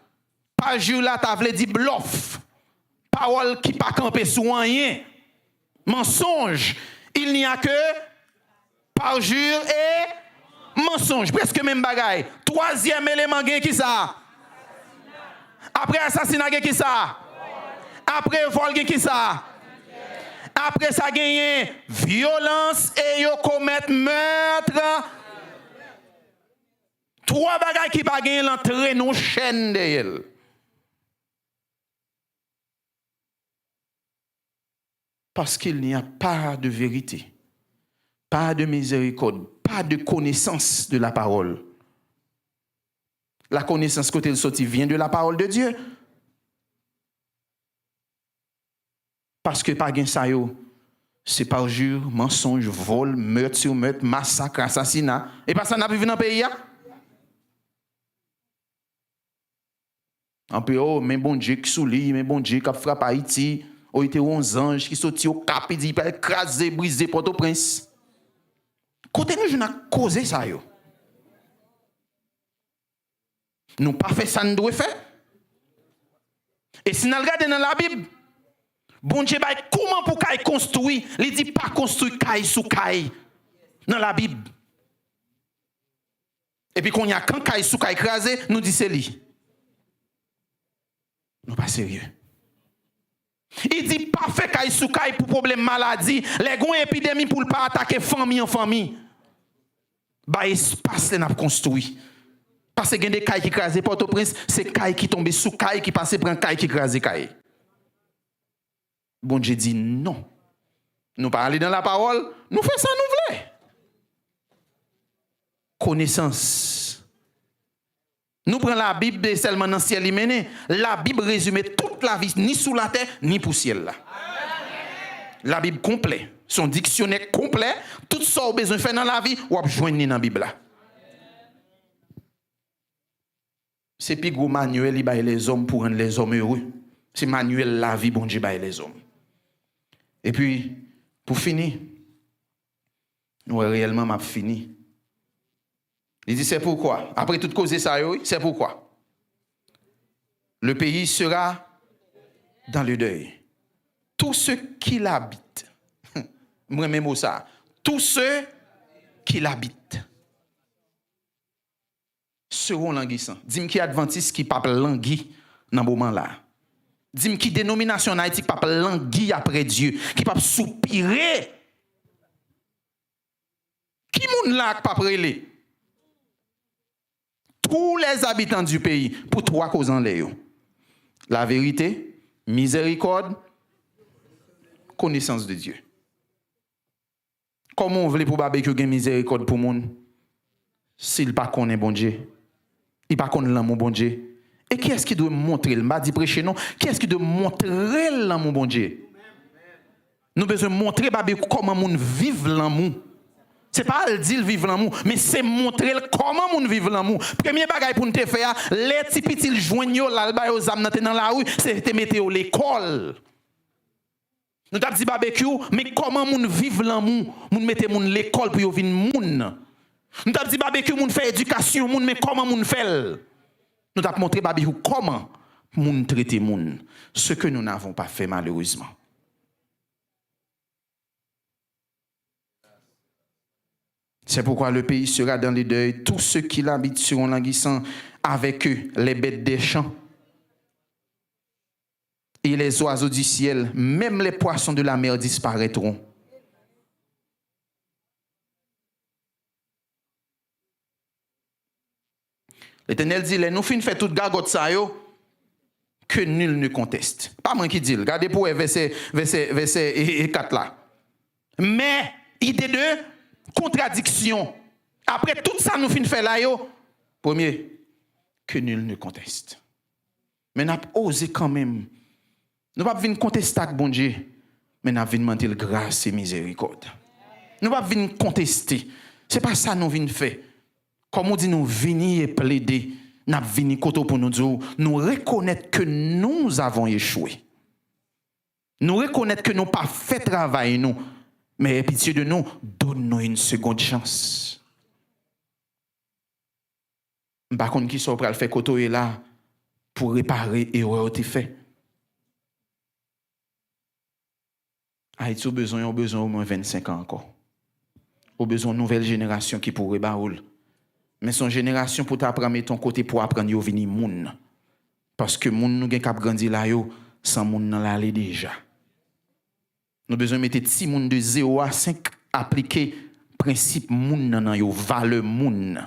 S2: Pas jour là, t'as voulu dire bluff. Parole qui pas camper sous rien. Mensonge. Il n'y a que parjure et mensonge. Presque même bagaille. 3e élément qui ça? Après assassinat qui ça? Après vol qui ça? Après ça gagne violence et yo commettre meurtre. 3 bagages qui pas gagner l'entrée non chaîne de elle. Parce qu'il n'y a pas de vérité, pas de miséricorde, pas de connaissance de la parole. La connaissance côté le sorti vient de la parole de Dieu. Parce que pas gain ça yo, c'est parjure, mensonge, vol, meurtre sur meurtre, massacre, assassinat. Et pas ça n'a plus vu dans le pays. Un peu, oh, mais bon Dieu qui souli, mais bon Dieu qui a frappé Haïti, oh, il était 11 anges qui sorti au cap, il dit, il peut écraser, briser Port-au-Prince. Côté nous, je n'ai causé ça, yo. Nous pas fait ça, nous devons faire. Et si nous regardons dans la Bible, bon Dieu, comment pour qu'il construit, il dit pas construire caille sous caille dans la Bible. Et puis quand il y a quand caille sous caille écrasé, nous dit c'est lui. Nous pas sérieux. Il dit pas fait caille sous caille pour problème maladie, les gon épidémie pour pas attaquer famille en famille. Bah espace là n'a construit. Parce que il y a des cailles qui écrasent Port-au-Prince, c'est caille qui tombent sous caille qui passe prend caille qui écrase caille. Bon Dieu dit non. Nous parlons dans la parole, nous faisons ça nous voulons. Connaissance. Nous prenons la Bible seulement dans le ciel mené. La Bible résume toute la vie, ni sous la terre, ni pour le ciel. La Bible complète, son dictionnaire complet, tout ça qu'on a besoin de faire dans la vie, ou à joindre dans la Bible. C'est plus gros manuel, il baille les hommes pour rendre les hommes heureux. C'est manuel la vie, bon Dieu, baille les hommes. Et puis, Pour finir, ouais, réellement, m'a fini. Il dit, c'est pourquoi. Après toute cause ça, c'est pourquoi. Le pays sera dans le deuil. Tous ceux qui l'habitent, moi même ça, tous ceux qui l'habitent seront languissants. Dis-moi qui adventiste qui parle langui dans ce moment-là. Dis-moi qui dénomination en Haïti qui parle langui après Dieu, qui parle soupirer. Qui moun là qui pas prélé? Tous les habitants du pays pour trois causes en l'air. La vérité, miséricorde, connaissance de Dieu. Comment on veut pour barbecue une miséricorde pour moun s'il pas connaît bon Dieu? Il pas connaît l'amour bon Dieu. Et qui est-ce qui doit montrer? M'a dit prêcher non. Qui est-ce qui doit montrer l'amour bon Dieu? Nous besoin montrer barbecue comment moun vivre l'amour. C'est pas le dire vivre l'amour, mais c'est montrer comment moun vivre l'amour. Premier bagage pour nous te faire, les petits petits joignent là aux âmes dans la rue, c'est te mettre à l'école. Nous t'a dit barbecue, mais comment moun vivre l'amour? Moun mette moun l'école pour yo vinn moun. Nous t'a dit barbecue, moun fait éducation moun, mais comment moun fait? Nous t'a montré barbecue comment moun traiter moun, ce que nous n'avons pas fait malheureusement. C'est pourquoi le pays sera dans le deuil. Tous ceux qui l'habitent seront languissants, avec eux les bêtes des champs et les oiseaux du ciel, même les poissons de la mer disparaîtront. L'Éternel dit, nous fin fait toute gargote ça yo, que nul ne conteste. Pas moi qui dit, regardez pour verset 4 là. Mais idée de contradiction. Après tout ça nous fin fait là yo, premier, que nul ne conteste. Mais n'a osé quand même. Nous pas venir contester avec bon Dieu, mais n'a venir demander grâce et miséricorde. Nous pas venir contester. C'est pas ça nous venir faire. Comme on dit, nous venir et plaider, nous venir côté pour nous dire, nous reconnaître que nous avons échoué. Nous reconnaître que nous pas fait travail nous, mais pitié de nous, donne-nous une seconde chance. Par contre, qui sont prêts à le faire côté là pour réparer l'erreur que tu fait. Haïti a besoin au moins 25 ans encore. Au besoin d'une nouvelle génération qui pourrait baoul. Mais son génération pour t'apprendre ton côté pour apprendre yo venir moun. Parce que moun nou gen k'ap grandi là yo sans moun nan l'aller déjà. Nous besoin mettre ti moun de 0 à 5 appliquer principe moun nan yo valeur moun.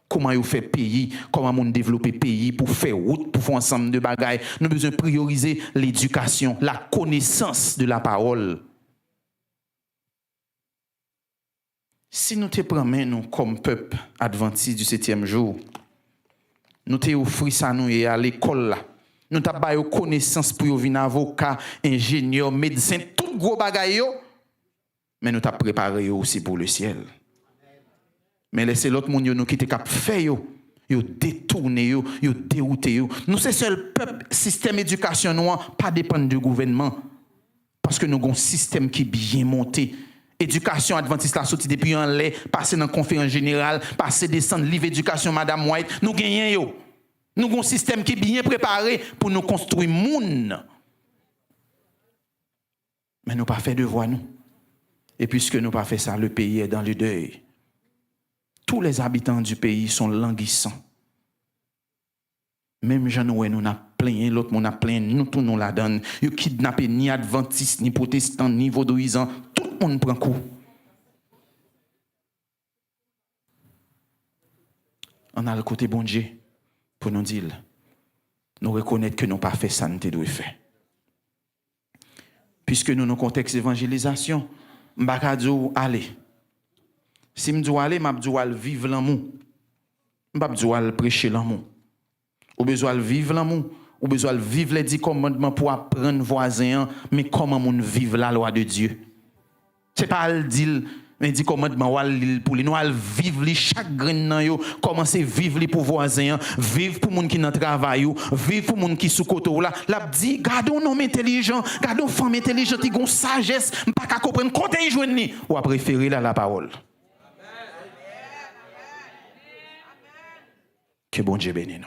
S2: Comment yo fait pays, comment moun développer pays pour faire route, pour faire ensemble de bagailles. Nous besoin prioriser l'éducation, la connaissance de la parole. Si nous te prenons nous comme peuple adventiste du 7e jour, nous te offrons ça nous et à l'école là. Nous t'avons baillé connaissance pour venir avocat, ingénieur, médecin, tout gros bagaille yo, mais nous t'avons préparé aussi pour le ciel. Mais laissez l'autre monde nous qui te cap fait yo détourné yo dérouté yo. Nous c'est seul peuple système éducation noir pas dépendre du gouvernement parce que nous avons un système qui est bien monté. Éducation adventiste la sorti depuis un lait, passer dans conférence générale, passer descendre livre éducation madame White, nous gagnons yo. Nous avons un système qui est bien préparé pour nous construire moun. Mais nous pas fait devoir nous. Et puisque nous pas fait ça, le pays est dans le deuil. Tous les habitants du pays sont languissants. Même Jean Noël nous a plein, l'autre monde a plein, nous tous nous la donne. Ils kidnappé ni adventistes, ni protestants, ni vaudouisants. Tout le monde prend coup. On a le côté bon Dieu pour nous dire, nous reconnaître que nous pas fait ça, nous devons faire. Puisque nous, dans le contexte d'évangélisation, je ne dis pas aller. Si je dis aller, je dis vivre l'amour. Je ne dis pas prêcher l'amour. Ou besoin de vivre l'amour, ou besoin de vivre les 10 commandements pour apprendre voisin, mais comment on vivre la loi de Dieu. C'est pas le dire Mais dit commandement pour nous vivre les chagrin nan yo, commencer vivre les pour voisins, vivre pour moun qui dans travail, vivre pour moun qui sous côté là. L'a dit gardons homme intelligent, gardons femme intelligente qui gon sagesse, pas qu'à comprendre côté y joindre ni ou à préférer la parole. Que bon Dieu bénisse nous.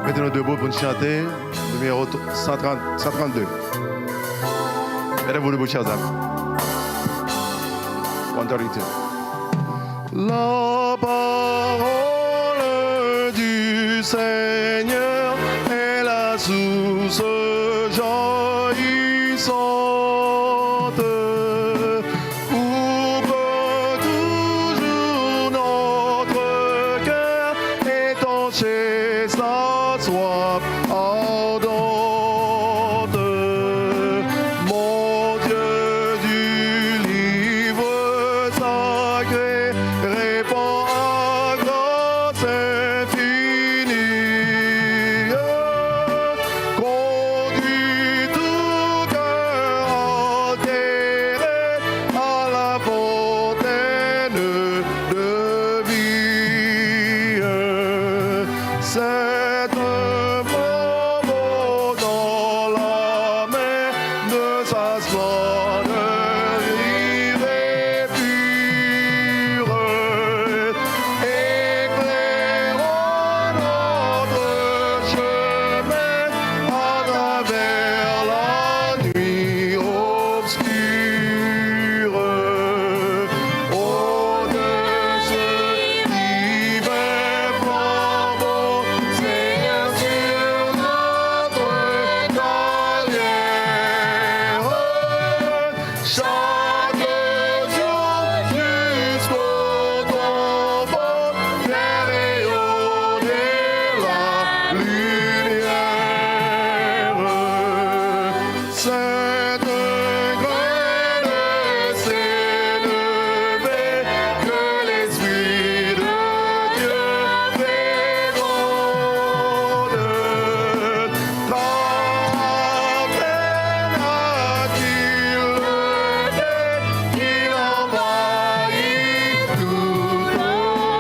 S4: Mettez-nous debout pour nous chanter, numéro 132. Mettez-vous debout, chers amis. 132. La parole du Seigneur est la source jaillissante pour que toujours notre cœur étanché sa soif ardente. Mon Dieu du livre sacré répand à grâce infinie. Conduit tout cœur altéré à la fontaine de vie. C'est un moment dans la main de sa splendeur pure, éclairant notre chemin à travers la nuit obscure. Oh, de ce divin flambeau, Seigneur, sur notre carrière, chaque jour jusqu'au tombeau, faire rayonner la lumière. C'est un grain de s'élever que l'Esprit de Dieu féconde. Tabernacle qu'il envahit tout le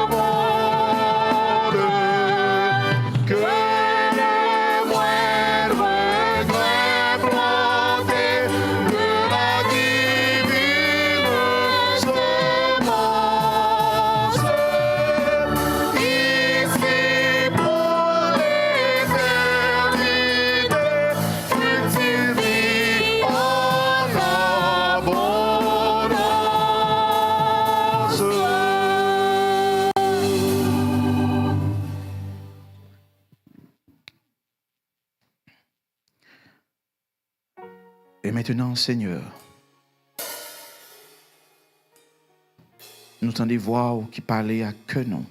S4: monde. Que le moindre grain planté de la divine semence, ici pour l'éternité, fructifie en abondance.
S2: Et maintenant, Seigneur, nous t'en voir qui parlait à que nous.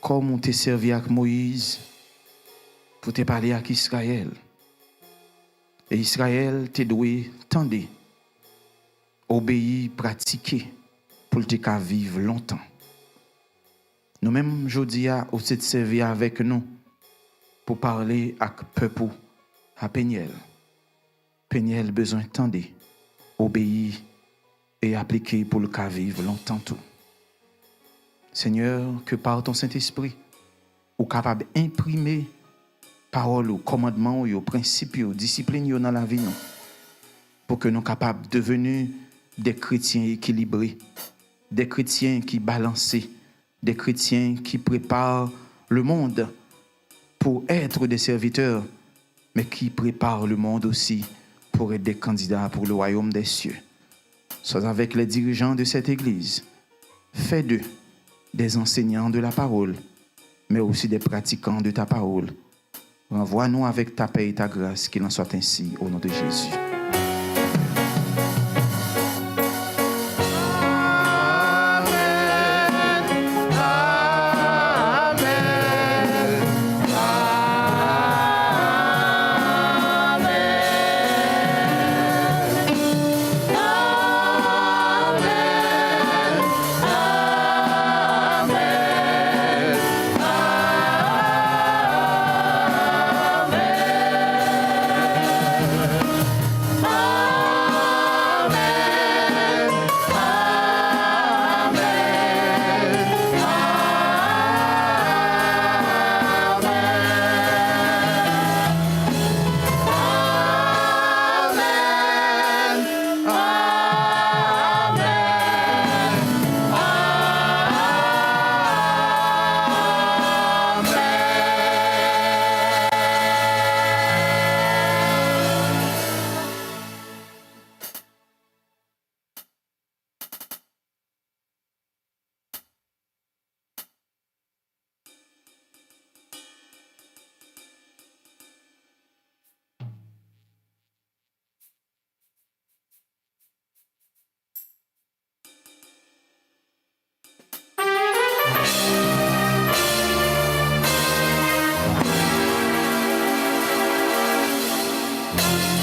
S2: Comme on t'a servi avec Moïse pour te parler avec Israël. Et Israël te doué tendre, obéir, pratiquer pour te qu'à vivre longtemps. Nous-mêmes, aujourd'hui, on s'est servi avec nous pour parler avec le peuple à Péniel. Péniel besoin de tendre, obéir et appliquer pour le cas vivre longtemps tout. Seigneur, que par ton Saint-Esprit, ou capable d'imprimer paroles, ou commandements, ou principes, ou disciplines dans la vie, nous, pour que nous capables de devenir des chrétiens équilibrés, des chrétiens qui balancent, des chrétiens qui préparent le monde pour être des serviteurs, mais qui préparent le monde aussi pour être des candidats pour le royaume des cieux. Sois avec les dirigeants de cette Église. Fais d'eux des enseignants de la parole, mais aussi des pratiquants de ta parole. Renvoie-nous avec ta paix et ta grâce, qu'il en soit ainsi au nom de Jésus.
S8: Amen.
S10: Dieu.